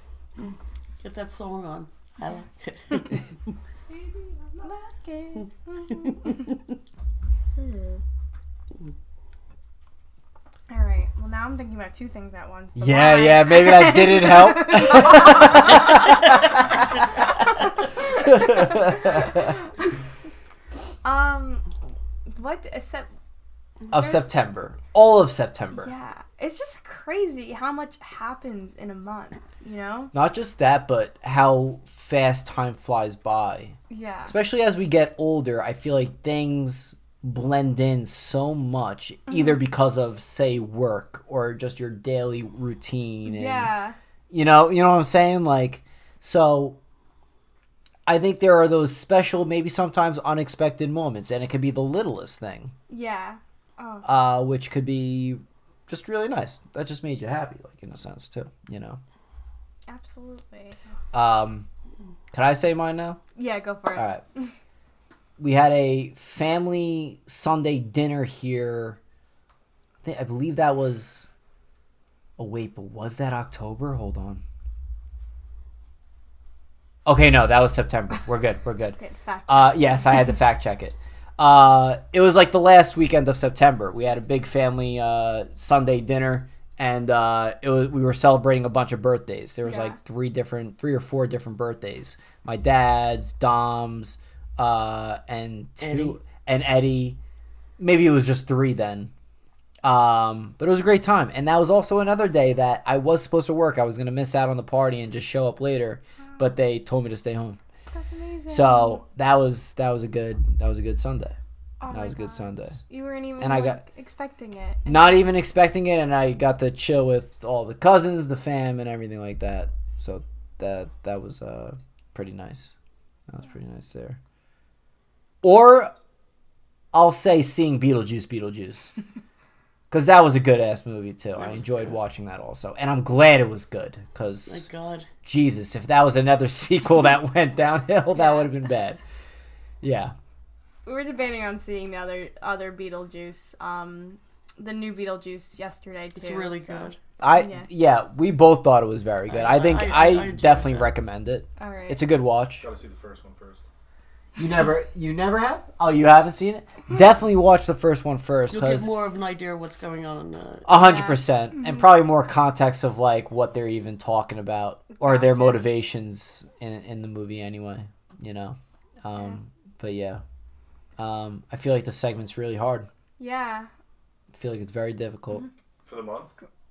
Get that song on. I like it. All right. Well, now I'm thinking about 2 things at once. Yeah. Maybe that didn't help. What? Of September. All of September. Yeah. It's just crazy how much happens in a month, you know? Not just that, but how fast time flies by. Yeah. Especially as we get older, I feel like things blend in so much, either because of, say, work or just your daily routine. And, yeah. You know what I'm saying? Like, so I think there are those special, maybe sometimes unexpected moments, and it could be the littlest thing. Yeah. Oh. Which could be just really nice. That just made you happy, like, in a sense, too, you know? Absolutely. Can I say mine now? Yeah, go for it. All right. We had a family Sunday dinner here. I believe that was... Oh, wait, but was that October? Hold on. Okay, no, that was September. We're good. Okay, fact. Yes, I had to fact check it. It was like the last weekend of September. We had a big family Sunday dinner, and we were celebrating a bunch of birthdays. There was like 3 or 4 different birthdays. My dad's, Dom's, and Eddie. Maybe it was just 3 then. But it was a great time, and that was also another day that I was supposed to work. I was gonna miss out on the party and just show up later, but they told me to stay home. That's amazing. So that was a good Sunday. Oh that was a good Sunday. You weren't even And I got expecting it. Not even expecting it, and I got to chill with all the cousins, the fam, and everything like that. So that was pretty nice. That was pretty nice there. Or I'll say seeing Beetlejuice. Because that was a good-ass movie, too. I enjoyed watching that also. And I'm glad it was good. Because, thank God. Jesus, if that was another sequel that went downhill, that would have been bad. Yeah. We were debating on seeing the other Beetlejuice, the new Beetlejuice yesterday, too. It's really good. we both thought it was very good. I think I definitely recommend it. All right. It's a good watch. Gotta see the first one first. You never have? Oh, you haven't seen it? Definitely watch the first one first. You'll get more of an idea of what's going on. 100%, and probably more context of like what they're even talking about or their motivations in the movie anyway. You know, but yeah, I feel like the segment's really hard. Yeah. I feel like it's very difficult. For the month?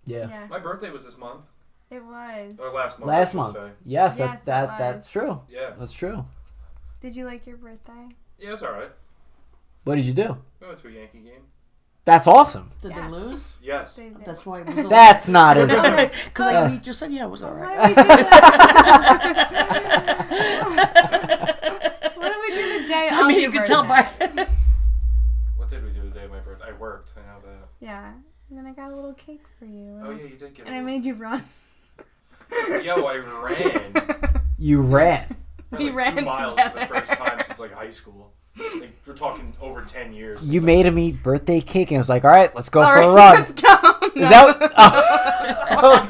Yeah. My birthday was this month. It was. Or last month. Last month. Say. Yes, Yes, that's true. Yeah. That's true. Did you like your birthday? Yeah, it's alright. What did you do? We went to a Yankee game. That's awesome. Did they lose? Yes. That's why it was. That's not as. Because you just said yeah, it was alright. What did we do the day? I mean, you could tell by. What did we do the day of my birthday? I worked. I know that. Yeah, and then I got a little cake for you. Oh yeah, you did get. And I made you run. Yo, I ran. You ran. We ran 2 ran miles together. for the first time since like high school. Like, we're talking over 10 years. You made him eat birthday cake, and it was like, all right, let's go All for right, a run. Let's go. Is that what? Oh.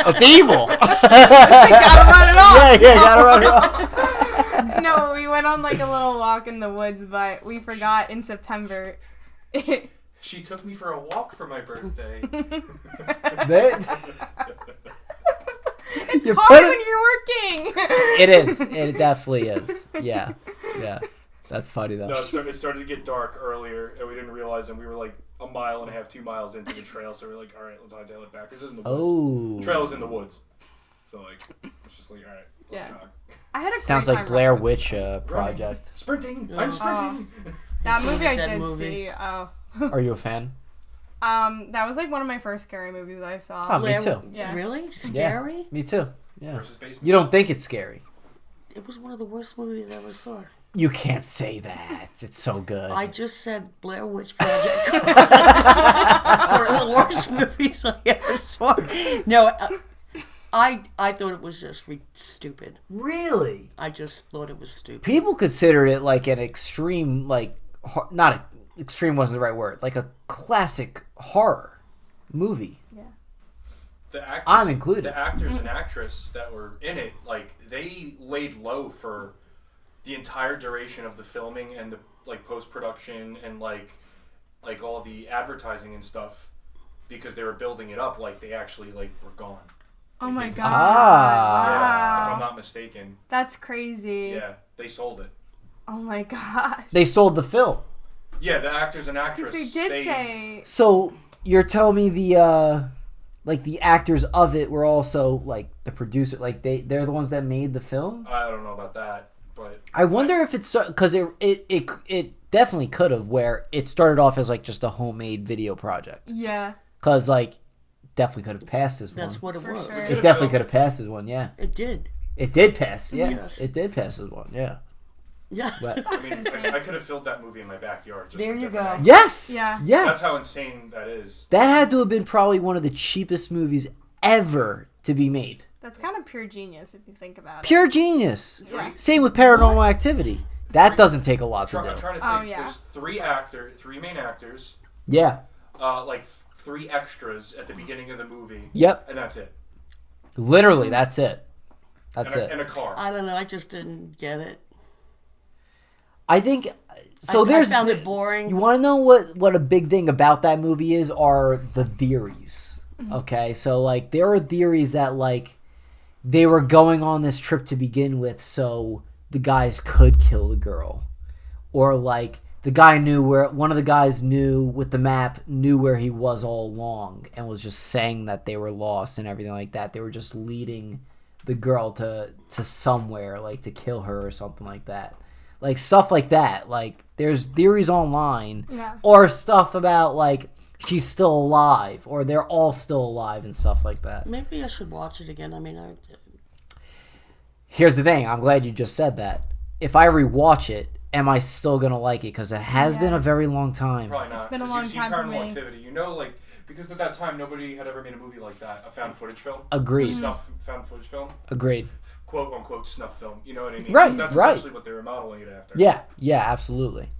That's evil. Gotta run it off. Yeah, gotta run it off. No, we went on like a little walk in the woods, but we forgot in September. She took me for a walk for my birthday. It's hard when you're working. It is. It definitely is. Yeah. That's funny though. No, it started to get dark earlier, and we didn't realize, and we were like a mile and a half, 2 miles into the trail, so we're like, all right, let's hightail it back. It's in the woods. Oh. Trail is in the woods. So like, it's just like, all right, let's Yeah. jog. I had a Sounds great like time Blair running. Witch project. Sprinting! I'm sprinting! That movie I That did movie. see. Oh. Are you a fan? That was like one of my first scary movies I saw. Oh, me too. Yeah. Really? Scary? Yeah, me too. Yeah. Versus basement. You don't think it's scary? It was one of the worst movies I ever saw. You can't say that. It's so good. I just said Blair Witch Project. One of the worst movies I ever saw. No, I thought it was just stupid. Really? I just thought it was stupid. People considered it like an extreme, like extreme wasn't the right word, like a classic horror movie. Yeah. The actors, I'm included. The actors and actress that were in it, like, they laid low for the entire duration of the filming and the like post-production and like all the advertising and stuff, because they were building it up like they actually like were gone. Oh Like, my they god. Ah. Yeah, if Wow. I'm not mistaken. That's crazy. Yeah, they sold it. Oh my gosh. They sold the film. Yeah, the actors and actress. They did say. So you're telling me the actors of it were also like the producer, like they're the ones that made the film? I don't know about that, but I wonder if it's because it definitely could have, where it started off as like just a homemade video project. Yeah. Because like definitely could have passed as one. That's what it For was. sure. It definitely could have passed as one. Yeah, It did. it did pass. Yeah, Yes. it did pass as one. Yeah, Yeah. but I mean, I could have filled that movie in my backyard. Just There with you different go. angles. yes, Yeah. yes. That's how insane that is. That had to have been probably one of the cheapest movies ever to be made. That's kind of pure genius if you think about it. Pure genius. Yeah. Same with Paranormal Activity. That doesn't take a lot to I'm do. trying to Oh, think. yeah. There's three main actors, Yeah. like 3 extras at the beginning of the movie, Yep. and that's it. Literally, that's it. That's and it. And a car. I don't know. I just didn't get it. I think so. I found it boring. You want to know what a big thing about that movie is? Are the theories? Okay, so like there are theories that like they were going on this trip to begin with, so the guys could kill the girl, or like the guy knew where one of the guys knew with the map knew where he was all along and was just saying that they were lost and everything like that. They were just leading the girl to somewhere, like to kill her or something like that. Like stuff like that. Like there's theories online, Yeah. or stuff about like she's still alive or they're all still alive and stuff like that. Maybe I should watch it again. I mean, Here's the thing. I'm glad you just said that. If I rewatch it, am I still gonna like it? Because it has been a very long time. Probably not. been a 'cause long you've seen time for Paranormal me. Activity. You know, like, because at that time nobody had ever made a movie like that. A found footage film. Agreed. Snuff found footage film. Agreed. Quote unquote snuff film. You know what I mean? Right, That's right. essentially what they were modeling it after. Yeah, absolutely.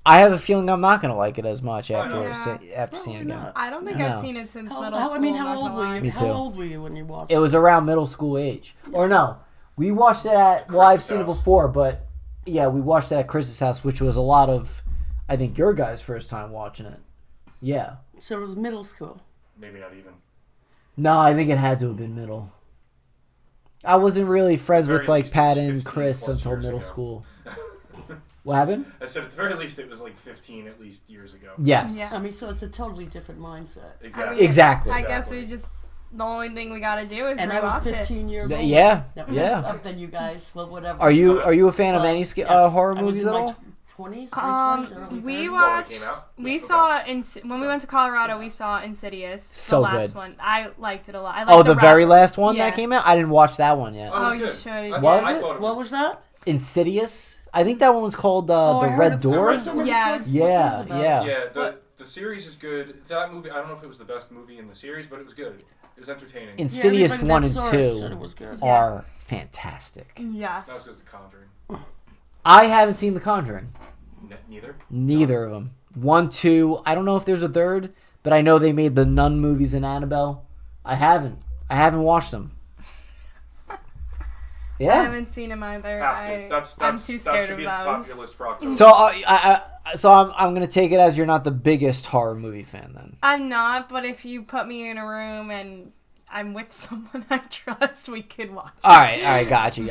I have a feeling I'm not gonna like it as much after Yeah. after seeing it Probably again. not. I don't think No. I've seen it since middle How, school. I mean, I'm how not old gonna were lie. you? Me How too. old were you when you watched It was around middle school age, or no? We watched it at. Well, I've Chris's seen it house. before, but yeah, we watched it at Chris's house, which was a lot of, I think, your guys' first time watching it. Yeah. So it was middle school. Maybe not even. No, I think it had to have been middle. I wasn't really friends very with like least, Pat it's and 15 Chris plus until years middle ago. school. What happened? I said at the very least it was like 15 at least years ago. Yes. Yeah. I mean, so it's a totally different mindset. Exactly. Exactly. I guess Exactly. we just the only thing we gotta do is And I was rewatch it. 15 years old. Yeah. Yep. Yeah. Up then you guys. Well, whatever. Are you a fan of Well, any yeah. horror I was movies in at my all? 20s, late 20s, early 30s. We When it watched. came out? We Yeah, saw when we went to Colorado. We saw Insidious. So the last good. one. I liked it a lot. I liked Oh, the very rapper. last one Yeah. that came out? I didn't watch that one yet. Oh, Oh, it you was should. good. Was I it? thought What was that? Insidious? I think that one was called I The heard Red it- Door. I heard so many Yes. good Yeah, things about it. yeah. Yeah, the series is good. That movie, I don't know if it was the best movie in the series, but it was good. It was entertaining. Insidious everybody 1 that and saw it 2 said it was good. are fantastic. Yeah. Not as good as The Conjuring. I haven't seen The Conjuring. Neither. Neither of them. 1, 2. I don't know if there's a third, but I know they made the Nun movies and Annabelle. I haven't watched them. I Yeah. haven't seen him either. Have to. I'm too That scared should of be at the top of those. your list for October. So I'm gonna take it as you're not the biggest horror movie fan then. I'm not, but if you put me in a room and I'm with someone I trust, we could watch. All right, gotcha.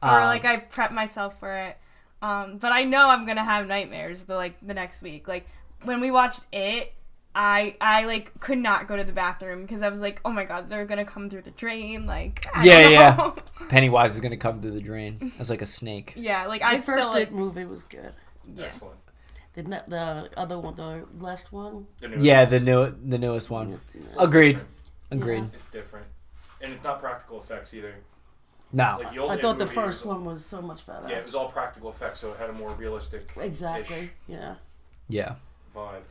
Or like I prep myself for it. But I know I'm gonna have nightmares the next week. Like when we watched it, I like could not go to the bathroom because I was like, oh my god, they're gonna come through the drain. Like I don't know. Pennywise is gonna come through the drain as like a snake. Yeah, like The I first still It movie was good. yeah. Excellent. The other one, the last one. The newest Yeah, ones. the newest one. Agreed. Agreed. It's different. And it's not practical effects either. No. Like the old I It thought the movie first was- one was so much better. Yeah, it was all practical effects, so it had a more realistic Exactly. Yeah. Yeah. vibe.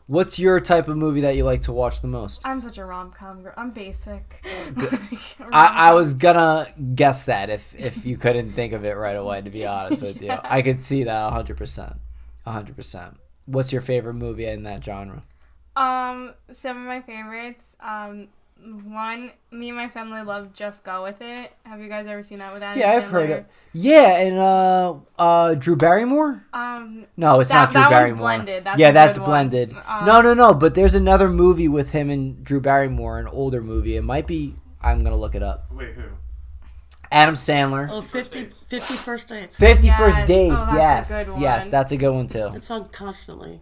What's your type of movie that you like to watch the most? I'm such a rom-com girl. I'm basic. I was gonna guess that if you couldn't think of it right away, to be honest with you. I could see that 100%. 100%. What's your favorite movie in that genre? Some of my favorites. One, me and my family love Just Go With It. Have you guys ever seen that with Adam Yeah, I've Sandler? heard it. Yeah, and Drew Barrymore? No, it's not Drew that one's Barrymore. blended. That's yeah, a that's good one. blended. No, but there's another movie with him and Drew Barrymore, an older movie. It might be, I'm going to look it up. Wait, who? Adam Sandler. Oh, 50 Dates. First Dates. 50 Yes. First Dates, Oh, that's a yes. good one. Yes, that's a good one too. It's on constantly.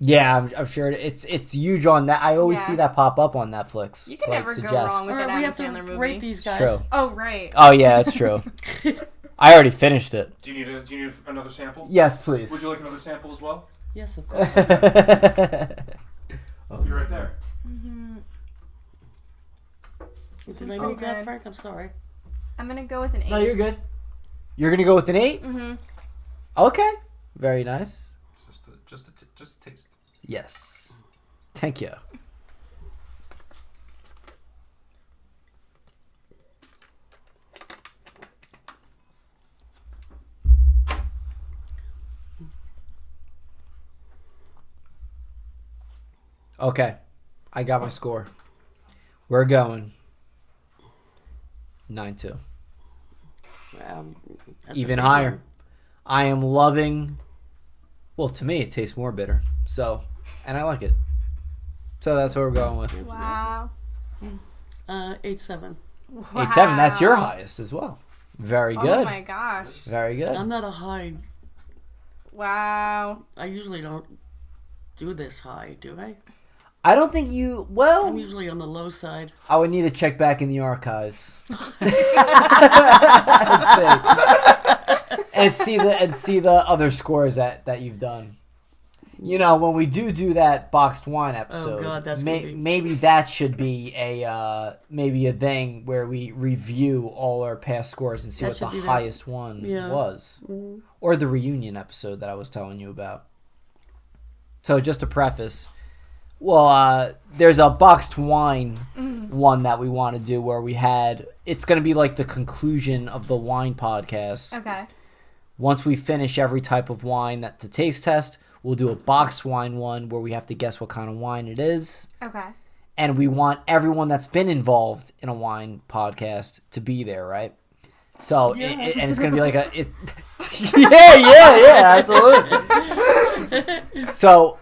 Yeah, I'm sure it's huge on that. I always Yeah. see that pop up on Netflix. You to, can never go wrong All with right, an we Adam have to Sandler movie. rate these guys. True. Oh, right. Oh yeah, that's true. I already finished it. Do you need another sample? Yes, please. Would you like another sample as well? Yes, of course. You're right there. Did I Oh, make that, good. Frank? I'm sorry. I'm going to go with an 8. No, you're good. You're gonna go with an 8? Mm-hmm. Okay. Very nice. Just a taste. Yes. Thank you. Okay. I got my score. We're going 9-2. That's Even a big higher. one. I am loving. Well, to me, it tastes more bitter. So, and I like it. So that's what we're going with. Wow. 8-7. 8-7. That's your highest as well. Very good. Oh my gosh. Very good. I'm not a high. Wow. I usually don't do this high, do I? I don't think you. Well, I'm usually on the low side. I would need to check back in the archives. and see the other scores that you've done. You know, when we do that boxed wine episode, God, that's gonna be- maybe that should be a thing where we review all our past scores and see That what should the be the- highest one Yeah. was, or the reunion episode that I was telling you about. So just to preface. Well, there's a boxed wine one that we want to do where it's going to be like the conclusion of the wine podcast Okay. Once we finish every type of wine to taste test, we'll do a boxed wine one where we have to guess what kind of wine it is. Okay. And we want everyone that's been involved in a wine podcast to be there, right? So, and it's going to be like yeah, absolutely. So,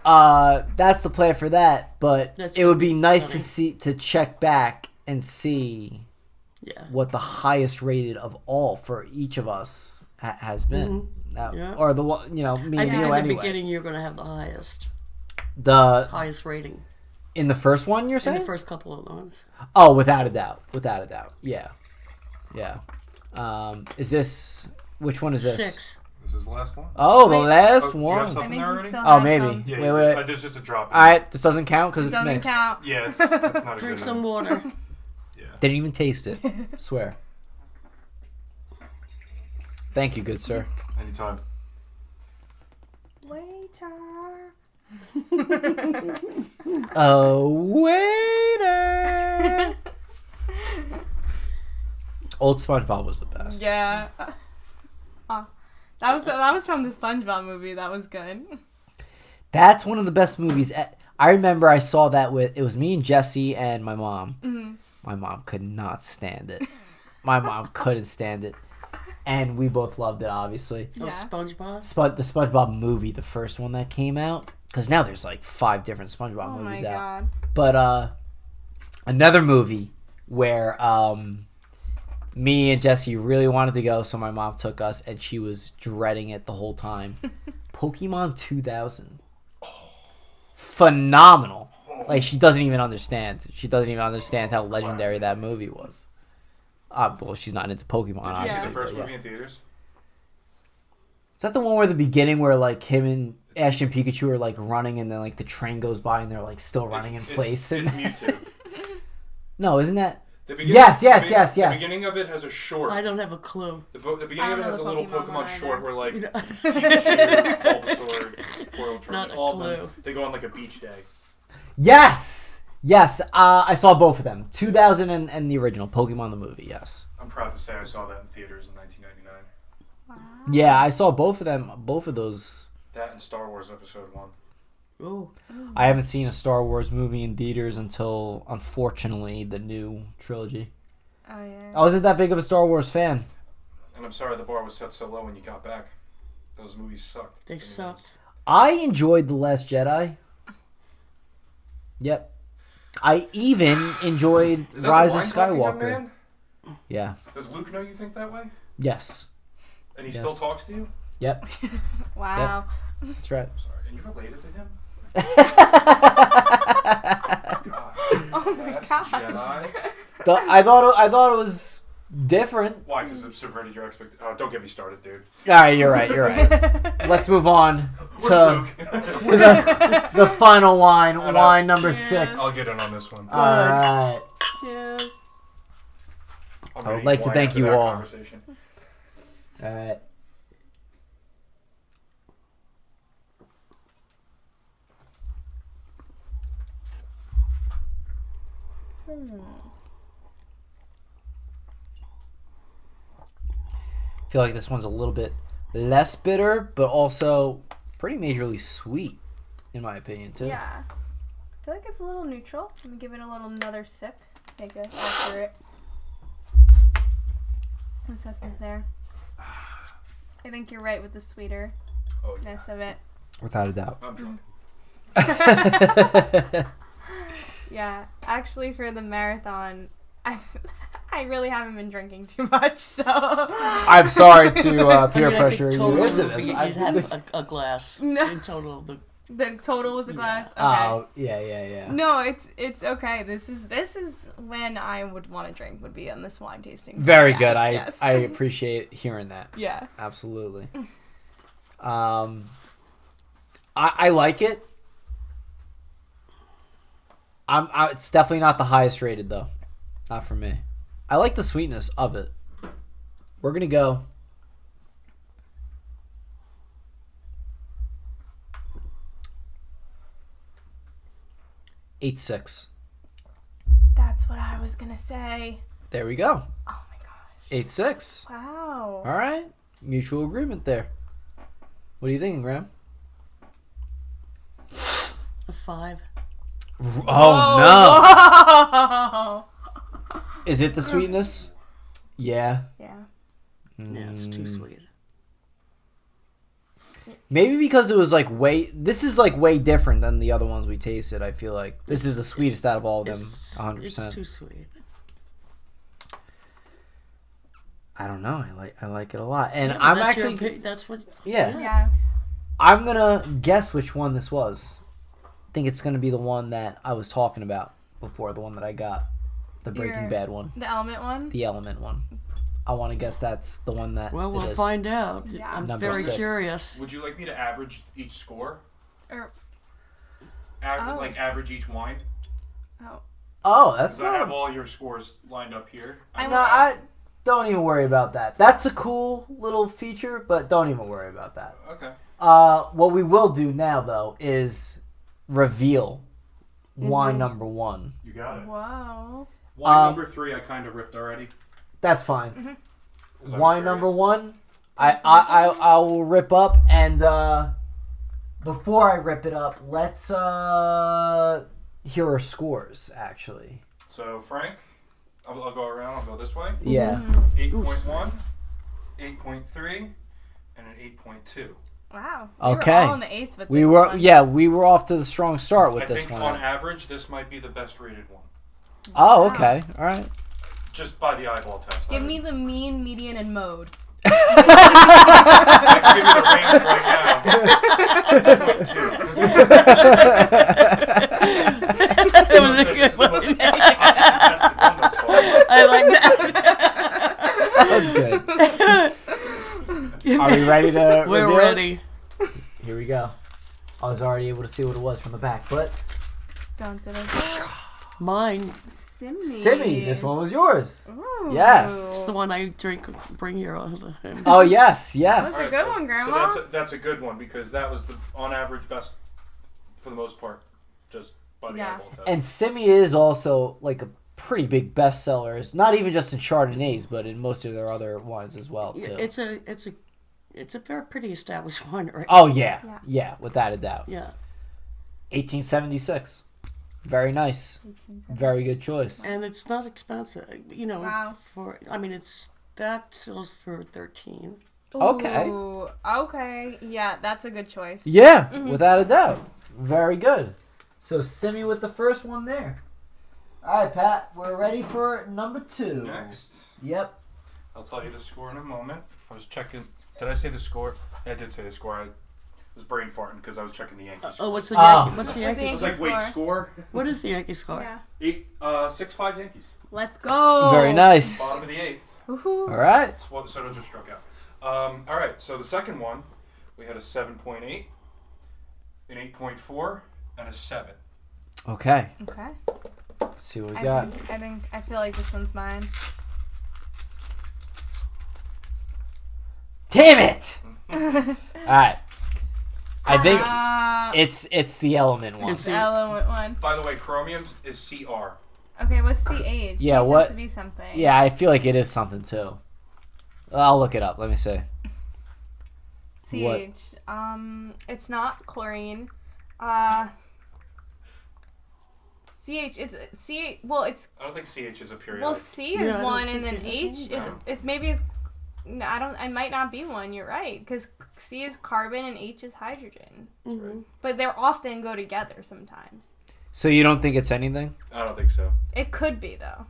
that's the plan for that. But it would be nice to check back and see what the highest rated of all for each of us has been. Or the one, me and you I think in the anyway. beginning you're going to have the highest rating. In the first one, you're saying? In the first couple of ones. Oh, without a doubt. Yeah. Which one is this? 6. This is the last one? Oh, the last Do you have one. stuff in there already? Oh, maybe. Some. Yeah, Wait. There's just a drop. Alright, this doesn't count because it's Doesn't mixed. count. Yeah, it's not a Drink good some one. water. Yeah. Didn't even taste it. Swear. Thank you, good sir. Anytime. Waiter. Waiter. Old SpongeBob was the best. Yeah. That was from the SpongeBob movie. That was good. That's one of the best movies. I remember I saw that it was me and Jesse and my mom. Mm-hmm. My mom could not stand it. My mom couldn't stand it. And we both loved it, obviously. Oh, SpongeBob? The SpongeBob movie, the first one that came out. Because now there's like 5 different SpongeBob movies out. God. But another movie where me and Jesse really wanted to go, so my mom took us, and she was dreading it the whole time. Pokemon 2000. Phenomenal. Like, she doesn't even understand. She doesn't even understand how legendary that movie was. Well, she's not into Pokemon. Did you see the obviously, first but movie in theaters? Is that the one where the beginning where like him and Ash and Pikachu are like running and then like the train goes by and they're like still running in place? It's Mewtwo. No, isn't that? Yes. The beginning of it has a short. I don't have a clue. The beginning of it has a little Pokemon short where like You know, Pikachu, Bulbasaur, Squirtle, Not a all of them, clue. they go on like a beach day. Yes. I saw both of them. 2000 and the original Pokemon the movie. Yes. I'm proud to say I saw that in theaters in 1999. Yeah, I saw both of them. Both of those. That and Star Wars Episode 1. oh, I haven't seen a Star Wars movie in theaters until, unfortunately, the new trilogy. Oh yeah. I wasn't that big of a Star Wars fan. And I'm sorry the bar was set so low when you got back. Those movies sucked. they sucked. I enjoyed The Last Jedi. Yep. I even enjoyed Is that Rise the of wine talking, young Skywalker. man? Yeah. Does Luke know you think that way? Yes. And he Yes. still talks to you? Yep. Wow. That's right. I'm sorry. And you're related to him? God. Oh my Last gosh. Jedi? I thought it was different. Why? Because it subverted your expectations. Oh, don't get me started, dude. All right, you're right. Let's move on Where's to Luke? the final wine, I know. wine number Cheers. 6. I'll get in on this one. All right. Cheers. I'm I gonna would eat like to wine thank after you that all. conversation. All right. I feel like this one's a little bit less bitter, but also pretty majorly sweet, in my opinion, too. Yeah. I feel like it's a little neutral. Let me give it another sip. Okay, good. Accurate. Assessment there. I think you're right with the sweeterness Oh, yeah. of it. Without a doubt. I'm drunk. Yeah, actually, for the marathon, I really haven't been drinking too much, so. I'm sorry to peer I mean, pressure I think you total into would be- this. You'd have a glass No. in total of the. The total was a glass. Okay. Oh, yeah. No, it's okay. This is when I would want to drink. Would be on this wine tasting. Very podcast. good. Yes. I appreciate hearing that. Yeah. Absolutely. I like it. It's definitely not the highest rated though. Not for me. I like the sweetness of it. We're gonna go. Eight six. That's what I was gonna say. There we go. Oh my gosh. 8-6. Wow. All right. Mutual agreement there. What are you thinking, Graham? A 5. Oh, no. Is it the sweetness? Yeah. Yeah. Yeah, it's too sweet. Maybe because it was like this is like way different than the other ones we tasted. I feel like this is the sweetest out of all of them. 100%. It's too sweet. I don't know. I like it a lot, and Yeah, but I'm that's actually that's what. Yeah. I'm gonna guess which one this was. I think it's gonna be the one that I was talking about before, the one that I got, the Breaking Bad one, The element one? the Element one. I want to guess that's the one that. Well, it we'll is. find out. Yeah. I'm Number very 6. curious. Would you like me to average each score? Or, Like average each wine? Oh, that's Because I have not. all your scores lined up here. No, I don't even worry about that. That's a cool little feature, but don't even worry about that. Okay. What we will do now though is reveal wine number 1. You got it. wow. Wine number 3 I kind of ripped already. That's fine. 'Cause I was Wine curious. number 1, I will rip up, and before I rip it up, let's hear our scores actually. So Frank, I'll go around. I'll go this way. Yeah. 8.1, 8.3, and an 8.2. Wow. Okay. We were all in the 8s with We this were one. we were off to the strong start with I this think one. on average, this might be the best rated one. Oh, okay. All right. Just by the eyeball test. Give me the mean, median, and mode. I can give you the range right now. 2.2. That was a good one. I like that. That was good. Are we ready to We're reveal it? ready. Here we go. I was already able to see what it was from the back, but Dun, dun, dun, dun. Mine. Simi, this one was yours. Ooh. Yes. It's the one I bring here all the time. Oh yes, yes. That's a good one, Grandma. So that's a good one because that was the on average best for the most part, just by the eyeball test. And Simi is also like a pretty big bestseller. It's not even just in Chardonnays, but in most of their other wines as well too. It's a very pretty established winery. Oh yeah, without a doubt. Yeah. 1876. Very nice. Very good choice. And it's not expensive. You know, Wow. that sells for 13. Okay. Ooh, okay. Yeah, that's a good choice. Yeah, without a doubt. Very good. So Simi with the first one there. All right, Pat, we're ready for number 2. Next, Yep. I'll tell you the score in a moment. I was checking. Did I say the score? I did say the score. I was brain farting because I was checking the Yankee score. Oh, what's the Oh. Yankee? What's the What's Yankee the I was score? like, wait, score? What is the Yankee score? Yeah. 6-5 Yankees. Let's go. Very nice. Bottom of the 8th. Woohoo. All right. Soto just struck out. All right, so the second one, we had a 7.8, an 8.4, and a 7. Okay. Okay. Let's see what we got. I feel like this one's mine. Damn it! All right. I think Uh, it's the Element one. It's the element one. By the way, chromium is CR. Okay, what's the age? Yeah, Age what- Has to be something. Yeah, I feel like it is something too. I'll look it up. Let me see. What? CH. It's not chlorine. CH. It's CH. Well, it's I don't think CH is a periodic. well. C is Yeah, I don't one, and think then it is H either. is. It maybe is. No, I don't. I might not be one. You're right, because C is carbon and H is hydrogen. Mhm. But they often go together sometimes. So you don't think it's anything? I don't think so. It could be though.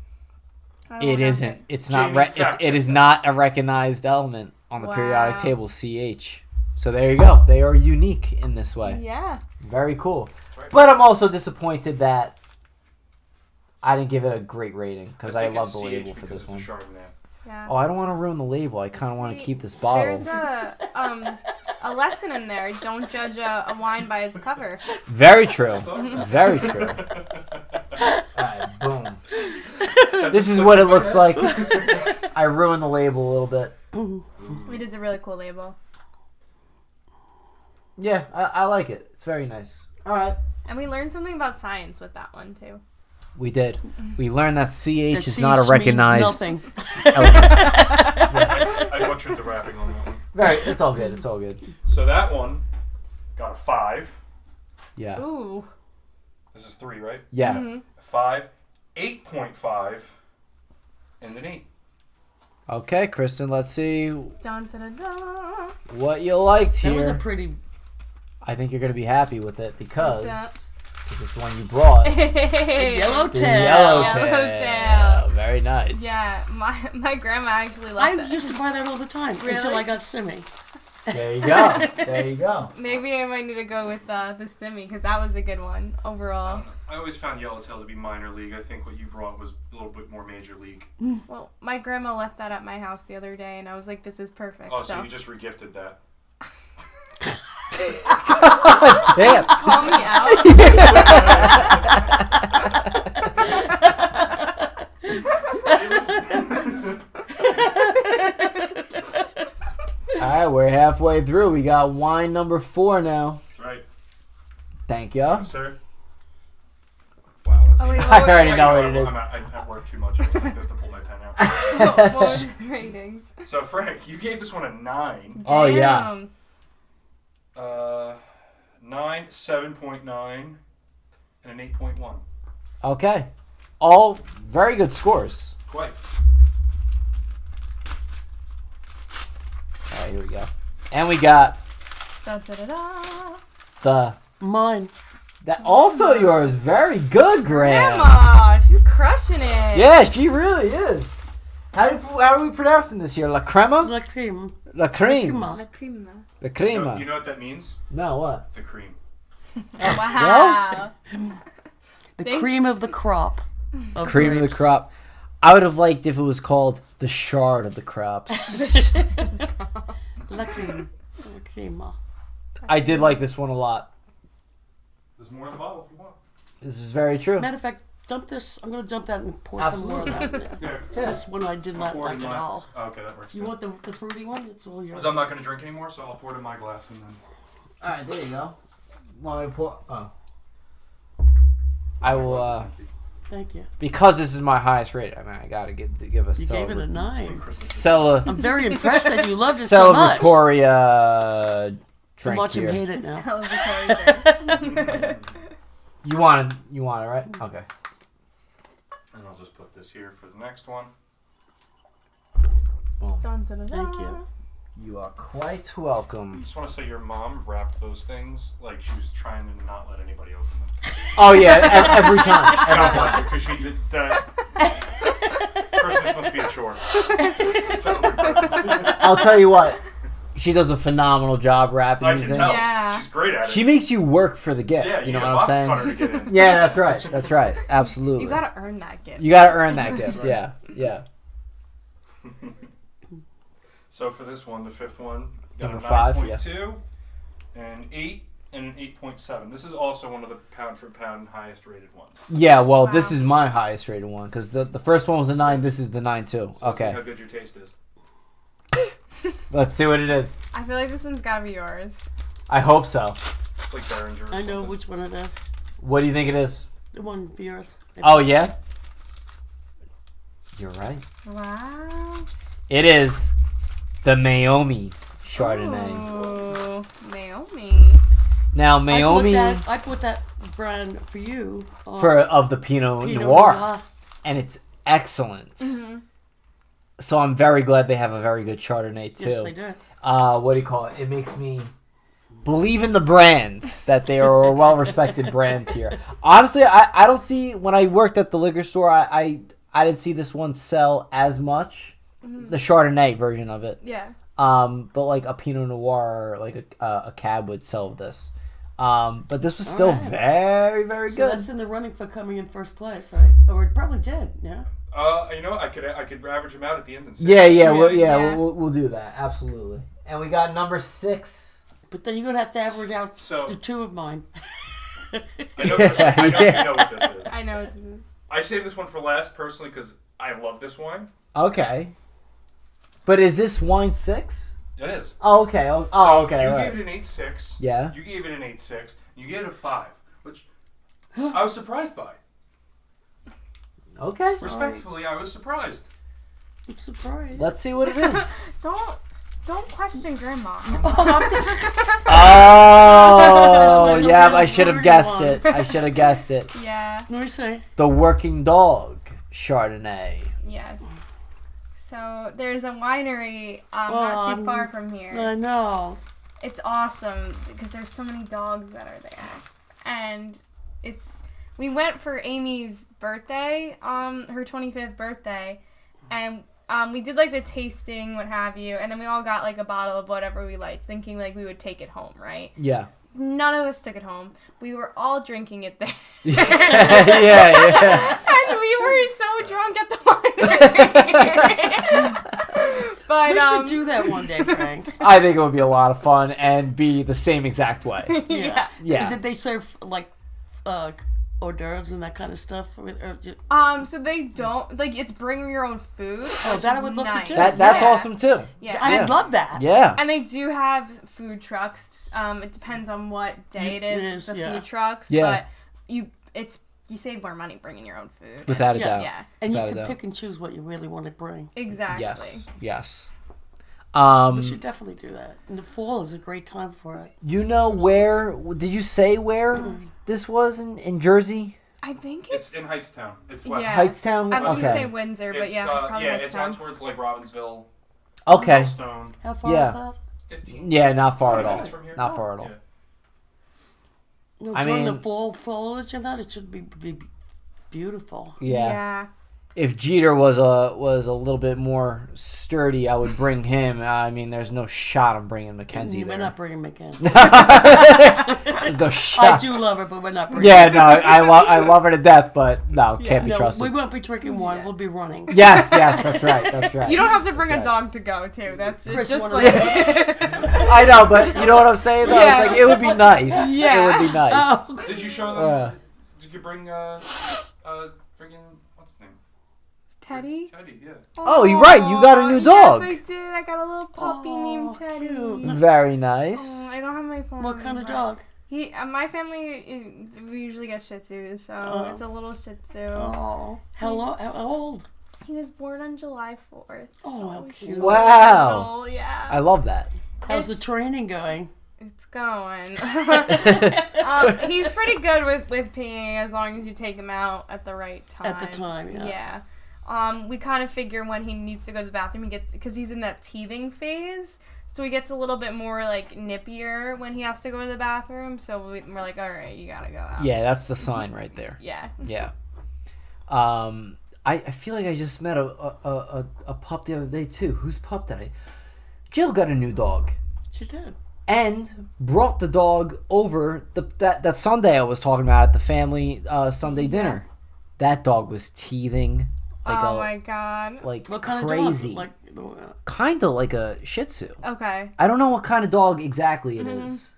I don't It know. isn't. It's not. Jamie, It fact is check not a recognized element on the periodic Wow. table. CH. So there you go. They are unique in this way. Yeah. Very cool. Right. But I'm also disappointed that I didn't give it a great rating because I think love it's the CH label for because this it's one. a Chardonnay. Yeah. Oh, I don't want to ruin the label. I kind of want to See, keep this bottle. There's a lesson in there. Don't judge a wine by its cover. Very true. Very true. Alright, boom. This is what it looks like. I ruined the label a little bit. It is a really cool label. Yeah, I like it. It's very nice. Alright. And we learned something about science with that one too. We did. We learned that CH That is not a CH means recognized nothing. element. I butchered the wrapping on that one. It's all good. It's all good. So that one got a 5. Yeah. Ooh. This is 3, right? Yeah. Mm-hmm. 5, 8.5, and an 8. Okay, Kristen, let's see Dun, dun, dun, dun. what you liked here. That was a pretty. I think you're going to be happy with it because that? it's the one you brought. Hey. The Yellowtail. yellowtail. Very nice. Yeah, my grandma actually I left it. used to buy that all the time Really? until I got Simmy. There you go. There you go. Maybe I might need to go with the Simi because that was a good one overall. I always found Yellowtail to be minor league. I think what you brought was a little bit more major league. Well, my grandma left that at my house the other day, and I was like, "This is perfect." Oh, so you just regifted that. Damn. call me out. All right, we're halfway through. We got wine number 4 now. That's right. Thank you. Yes, sir. Wow, that's Oh, wait, I already know what it is. I work too much. I don't like this to pull my pen out. What was the ratings? So, Frank, you gave this one a 9. Oh, yeah. Damn. 9, 7.9, and an 8.1. Okay. All very good scores. Quite. All right, here we go. And we got Da, da, da, da. the... Mine. That also yours. Very good, Graham. Grandma, she's crushing it. Yeah, she really is. How are we pronouncing this here? La crema? La creme. La creme. La La crema. La You crema. know what that means? No, what? The cream. Wow. The Thanks. cream of the crop. Of Cream of the grapes. crop. I would have liked if it was called the shard of the crops. La creme. La crema. I did like this one a lot. There's more in the bottle if you want. This is very true. Matter of fact, dump this. I'm going to dump that and pour some more of that. in there. Yeah. This one I did not Pour it like in at my- all. Oh, okay, that works. You want the fruity one? It's all yours. Because I'm not going to drink anymore, so I'll pour it in my glass and then... Alright, there you go. Want me to pour? Oh. I will, Thank you. because this is my highest rate, I mean, I gotta give a You gave it a 9. celebratory I'm very impressed that you loved it so much. How So much you here. hate it now. Celebratory drink. You want it, right? Okay. And I'll just put this here for the next one. Boom. Dun, dun, dun, Thank dun. you. You are quite welcome. Just want to say your mom wrapped those things like she was trying to not let anybody open them. Oh yeah, every time. Every God time. bless her, because she did that. Christmas must be a chore. It's open presents. I'll tell you what, she does a phenomenal job wrapping I these can things. tell. Yeah. She's great at it. She makes you work for the gift. yeah, you know need a what I'm box saying? cutter to get in. Yeah, that's right. That's right. Absolutely. You gotta earn that gift. You gotta earn that gift. Yeah, yeah. So for this one, the fifth one, got Number a 5, 9.2, an 8, and an 8.7. This is also one of the pound for pound highest rated ones. Yeah, well, Wow. this is my highest rated one because the first one was a 9. This is the 9 too. So let's see Okay, how good your taste is. let's see what it is. I feel like this one's gotta be yours. I hope so. It's like Derringer or I know something. which one it is. What do you think it is? The one for yours. Oh yeah, you're right. Wow. It is the Maomi Chardonnay. Ooh, Naomi. Now Maomi I put that brand for you. of the Pinot, Pinot Noir, and it's excellent. Mm-hmm. So I'm very glad they have a very good Chardonnay too. Yes, they do. What do you call it? It makes me believe in the brand that they are a well-respected brand here. Honestly, I don't see when I worked at the liquor store. I didn't see this one sell as much, the Chardonnay version of it. Yeah. But like a Pinot Noir, like a cab would sell this. But this was still Alright. very, very So good. that's in the running for coming in first place, right? Or it probably did, yeah. You know what? I could average them out at the end and say. Yeah, Yeah. we'll do that absolutely. And we got number 6. But then you're going to have to average out So- to 2 of mine. I know, you know what this is. I know what this is. I saved this one for last personally because I love this wine. Okay. But is this wine 6? It is. Oh, okay. Oh, So okay. You right. gave it an 8.6. Yeah. You gave it an 8.6. You gave it a 5, which I was surprised by. Okay. Respectfully, I was surprised. I'm surprised. Let's see what it is. Don't question question, Grandma. Oh, This was a yeah, real I should have flirty guessed one. it. I should have guessed it. Yeah. Let me see. The working dog Chardonnay. Yes. So there's a winery not too far from here. I know. It's awesome because there's so many dogs that are there, and we went for Amy's birthday, her 25th birthday, and we did like the tasting, what have you, and then we all got like a bottle of whatever we liked, thinking like we would take it home, right? Yeah. None of us took it home. We were all drinking it there. yeah. And we were so drunk at the winery. But We should do that one day, Frank. I think it would be a lot of fun and be the same exact way. yeah. Yeah. Did they serve like hors d'oeuvres and that kind of stuff? So they don't like it's bring your own food. Oh, that I would love to do. That's Yeah. awesome too. Yeah. I would love that. Yeah. And they do have food trucks. It depends on what day it is. The yeah. food trucks. Yeah. But you save more money bringing your own food. Without a Yeah. doubt. Yeah. And you Without a can doubt. pick and choose what you really want to bring. Exactly. Yes. We should definitely do that. And the fall is a great time for it. You know where? Did you say where this was in Jersey? I think It's in Hightstown. It's west. Yeah. Hightstown. I was going to say Okay. Windsor, but It's, yeah, probably yeah, Hightstown. it's out towards like Robbinsville, Okay. Millstone. How far Yeah. is that? 15. Yeah, not far 20 at all. minutes from here. Not far at all. Yeah. No, I during mean- the fall foliage and that, it should be beautiful. Yeah. If Jeter was a little bit more sturdy, I would bring him. I mean, there's no shot I'm bringing Mackenzie We're there. not bringing McKenna. There's no I shot. do love her, but we're not bringing Yeah, no, I love her to death, but no, can't be No, trusted. we won't be drinking wine. We'll be running. Yes, that's right. You don't have to bring That's a right. dog to go, too. That's Chris, just one like... of I know, but you know what I'm saying though? Yeah. It's like it would be nice. Yeah. It would be nice. Oh, Did you show them? Did you bring freaking what's his name? Teddy? Teddy, yeah. Oh, you're right. You got a new dog. Yes, I did. I got a little puppy named Teddy. cute. Very Oh, nice. I don't have my phone. what kind of but dog? My family, we usually get Shih Tzus, so it's a little Shih Tzu. Oh, how old? He was born on July 4th. Oh, how he's cute. so Wow. little, yeah. I love that. How's the training going? It's going. He's pretty good with peeing as long as you take him out at the right time. At the time, yeah. Yeah. We kind of figure when he needs to go to the bathroom, because he's in that teething phase, so he gets a little bit more like nippier when he has to go to the bathroom. So we're like, all right, you gotta go out. Yeah, that's the sign right there. Yeah. Yeah. I feel like I just met a pup the other day too. Whose pup did I? Jill got a new dog. She did. And brought the dog over that Sunday I was talking about at the family Sunday dinner. That dog was teething like Oh my god. like What kind crazy. of dog? Kind of like a Shih Tzu. Okay. I don't know what kind of dog exactly it is.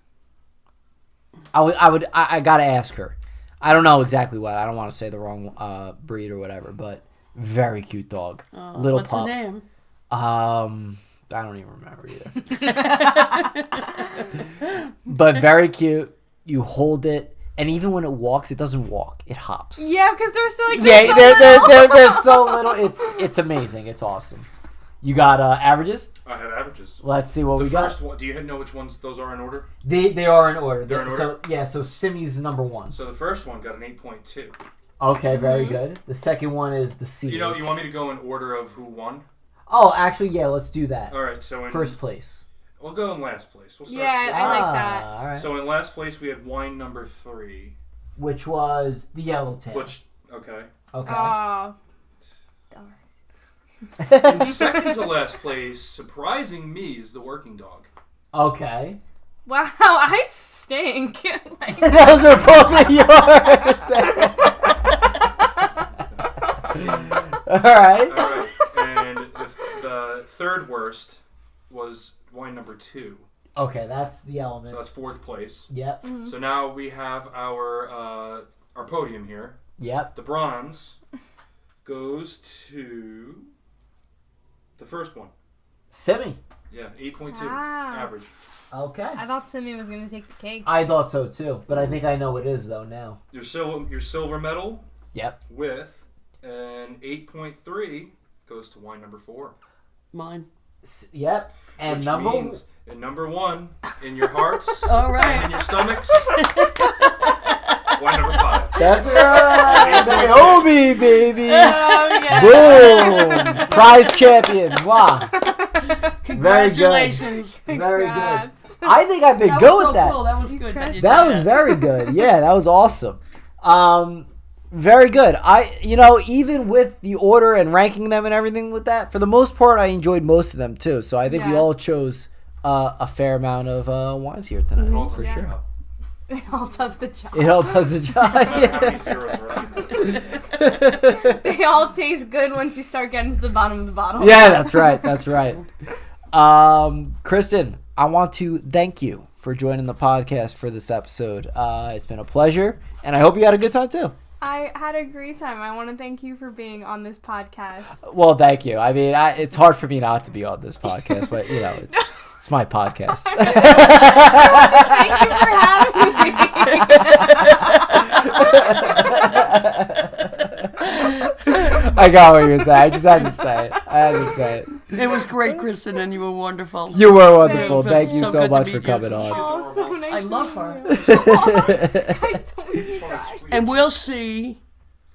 I gotta ask her. I don't know exactly what. I don't want to say the wrong breed or whatever, but very cute dog. Little what's pup. the name? I don't even remember either. But very cute. You hold it, and even when it walks, it doesn't walk. It hops. Yeah, because they're still like Yeah, little. they're so little. It's amazing. It's awesome. You got averages? I have averages. Let's see what The we got. first one. Do you know which ones those are in order? They are in order. They're in order? So Simmy's number one. So the first one got an 8.2. Okay, very good. The second one is the C. You know, you want me to go in order of who won? Oh, actually, yeah. Let's do that. All right, so in First place. we'll go in last place. We'll start. Yeah, I like that. All right. So in last place we had wine number 3, Which was the yellowtail. which okay. Okay. Oh. In second to last place, surprising me, is the working dog. Okay. Wow, I stink. Like, Those were both of yours. All right. All right, and the third worst was wine number 2. Okay, that's the So element. that's fourth place. Yep. So now we have our podium here. Yep. The bronze goes to the first one. Simmy. Yeah, 8.2 Wow. average. Okay. I thought Simmy was gonna take the cake. I thought so too, but I think I know what it is though now. Your silver medal Yep. with an 8.3 goes to wine number 4. Mine. Yep. And which number means number one in your hearts All and right. in your stomachs. Wine number 5. That's right. Naomi, baby. Oh, yeah. Boom. Prize champion. Wow. Congratulations. Very good. Congrats. I think I've been That good was so with that. cool. That was good. That, you That did was very good. Yeah, that was awesome. Very good. Even with the order and ranking them and everything with that, for the most part, I enjoyed most of them too. So I think we Yeah. all chose a fair amount of wines here tonight, All for does the sure. job. It all does the job. It all does the job. No matter how many Yeah. zeros are up. They all taste good once you start getting to the bottom of the bottle. Yeah, that's right. That's right. Kristen, I want to thank you for joining the podcast for this episode. It's been a pleasure, and I hope you had a good time too. I had a great time. I want to thank you for being on this podcast. Well, thank you. I mean, it's hard for me not to be on this podcast, but it's my podcast. Thank you for having I got what you were saying. I just had to say it. It was great, Kristen, and you were wonderful. You were wonderful. Thank Thank you. you So so good to much meet for you. coming me. on. Oh, so nice I to love meet her. you. I told you guys. And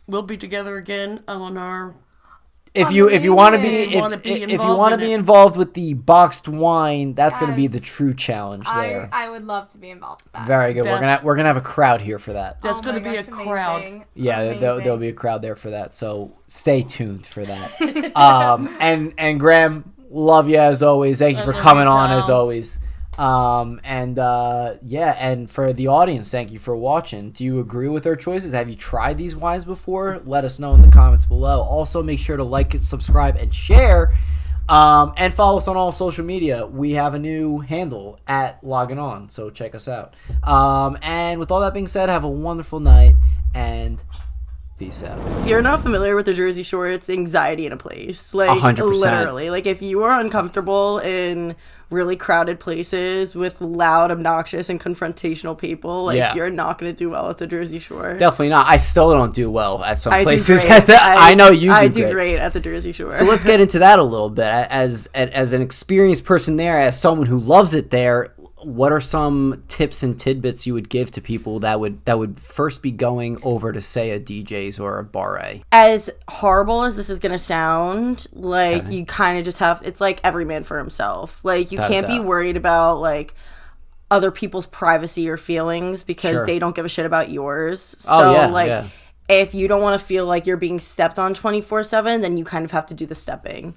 we'll be together again on our. If you want to Amazing. be if you involved want to in be it. involved with the boxed wine, that's going to be Yes. the true challenge there. I would love to be involved with that. Very good. That's- We're gonna have a crowd here for that. There's Oh going my to be a gosh, crowd. amazing. Yeah, Amazing. there'll be a crowd there for that. So stay tuned for that. And Graham, love you as always. Thank you for love coming you, on pal. as always. And for the audience, thank you for watching. Do you agree with our choices? Have you tried these wines before? Let us know in the comments below. Also, make sure to like it, subscribe, and share. And follow us on all social media. We have a new handle at Loggin On, so check us out. And with all that being said, have a wonderful night and peace out. If you're not familiar with the Jersey Shore, it's anxiety in a place. Like 100%. literally. Like if you are uncomfortable in really crowded places with loud, obnoxious, and confrontational people, like Yeah. you're not gonna do well at the Jersey Shore. Definitely not. I still don't do well at some I do places. great. I know you do I do great. great at the Jersey Shore. So let's get into that a little bit. As an experienced person there, as someone who loves it there, what are some tips and tidbits you would give to people that would first be going over to, say, a DJ's or a bar A? As horrible as this is gonna sound, like you kind of just have, it's like every man for himself. Like you Without a can't be doubt. worried about like other people's privacy or feelings because Sure. they don't give a shit about yours. So Oh, yeah, like yeah. if you don't want to feel like you're being stepped on 24/7, then you kind of have to do the stepping.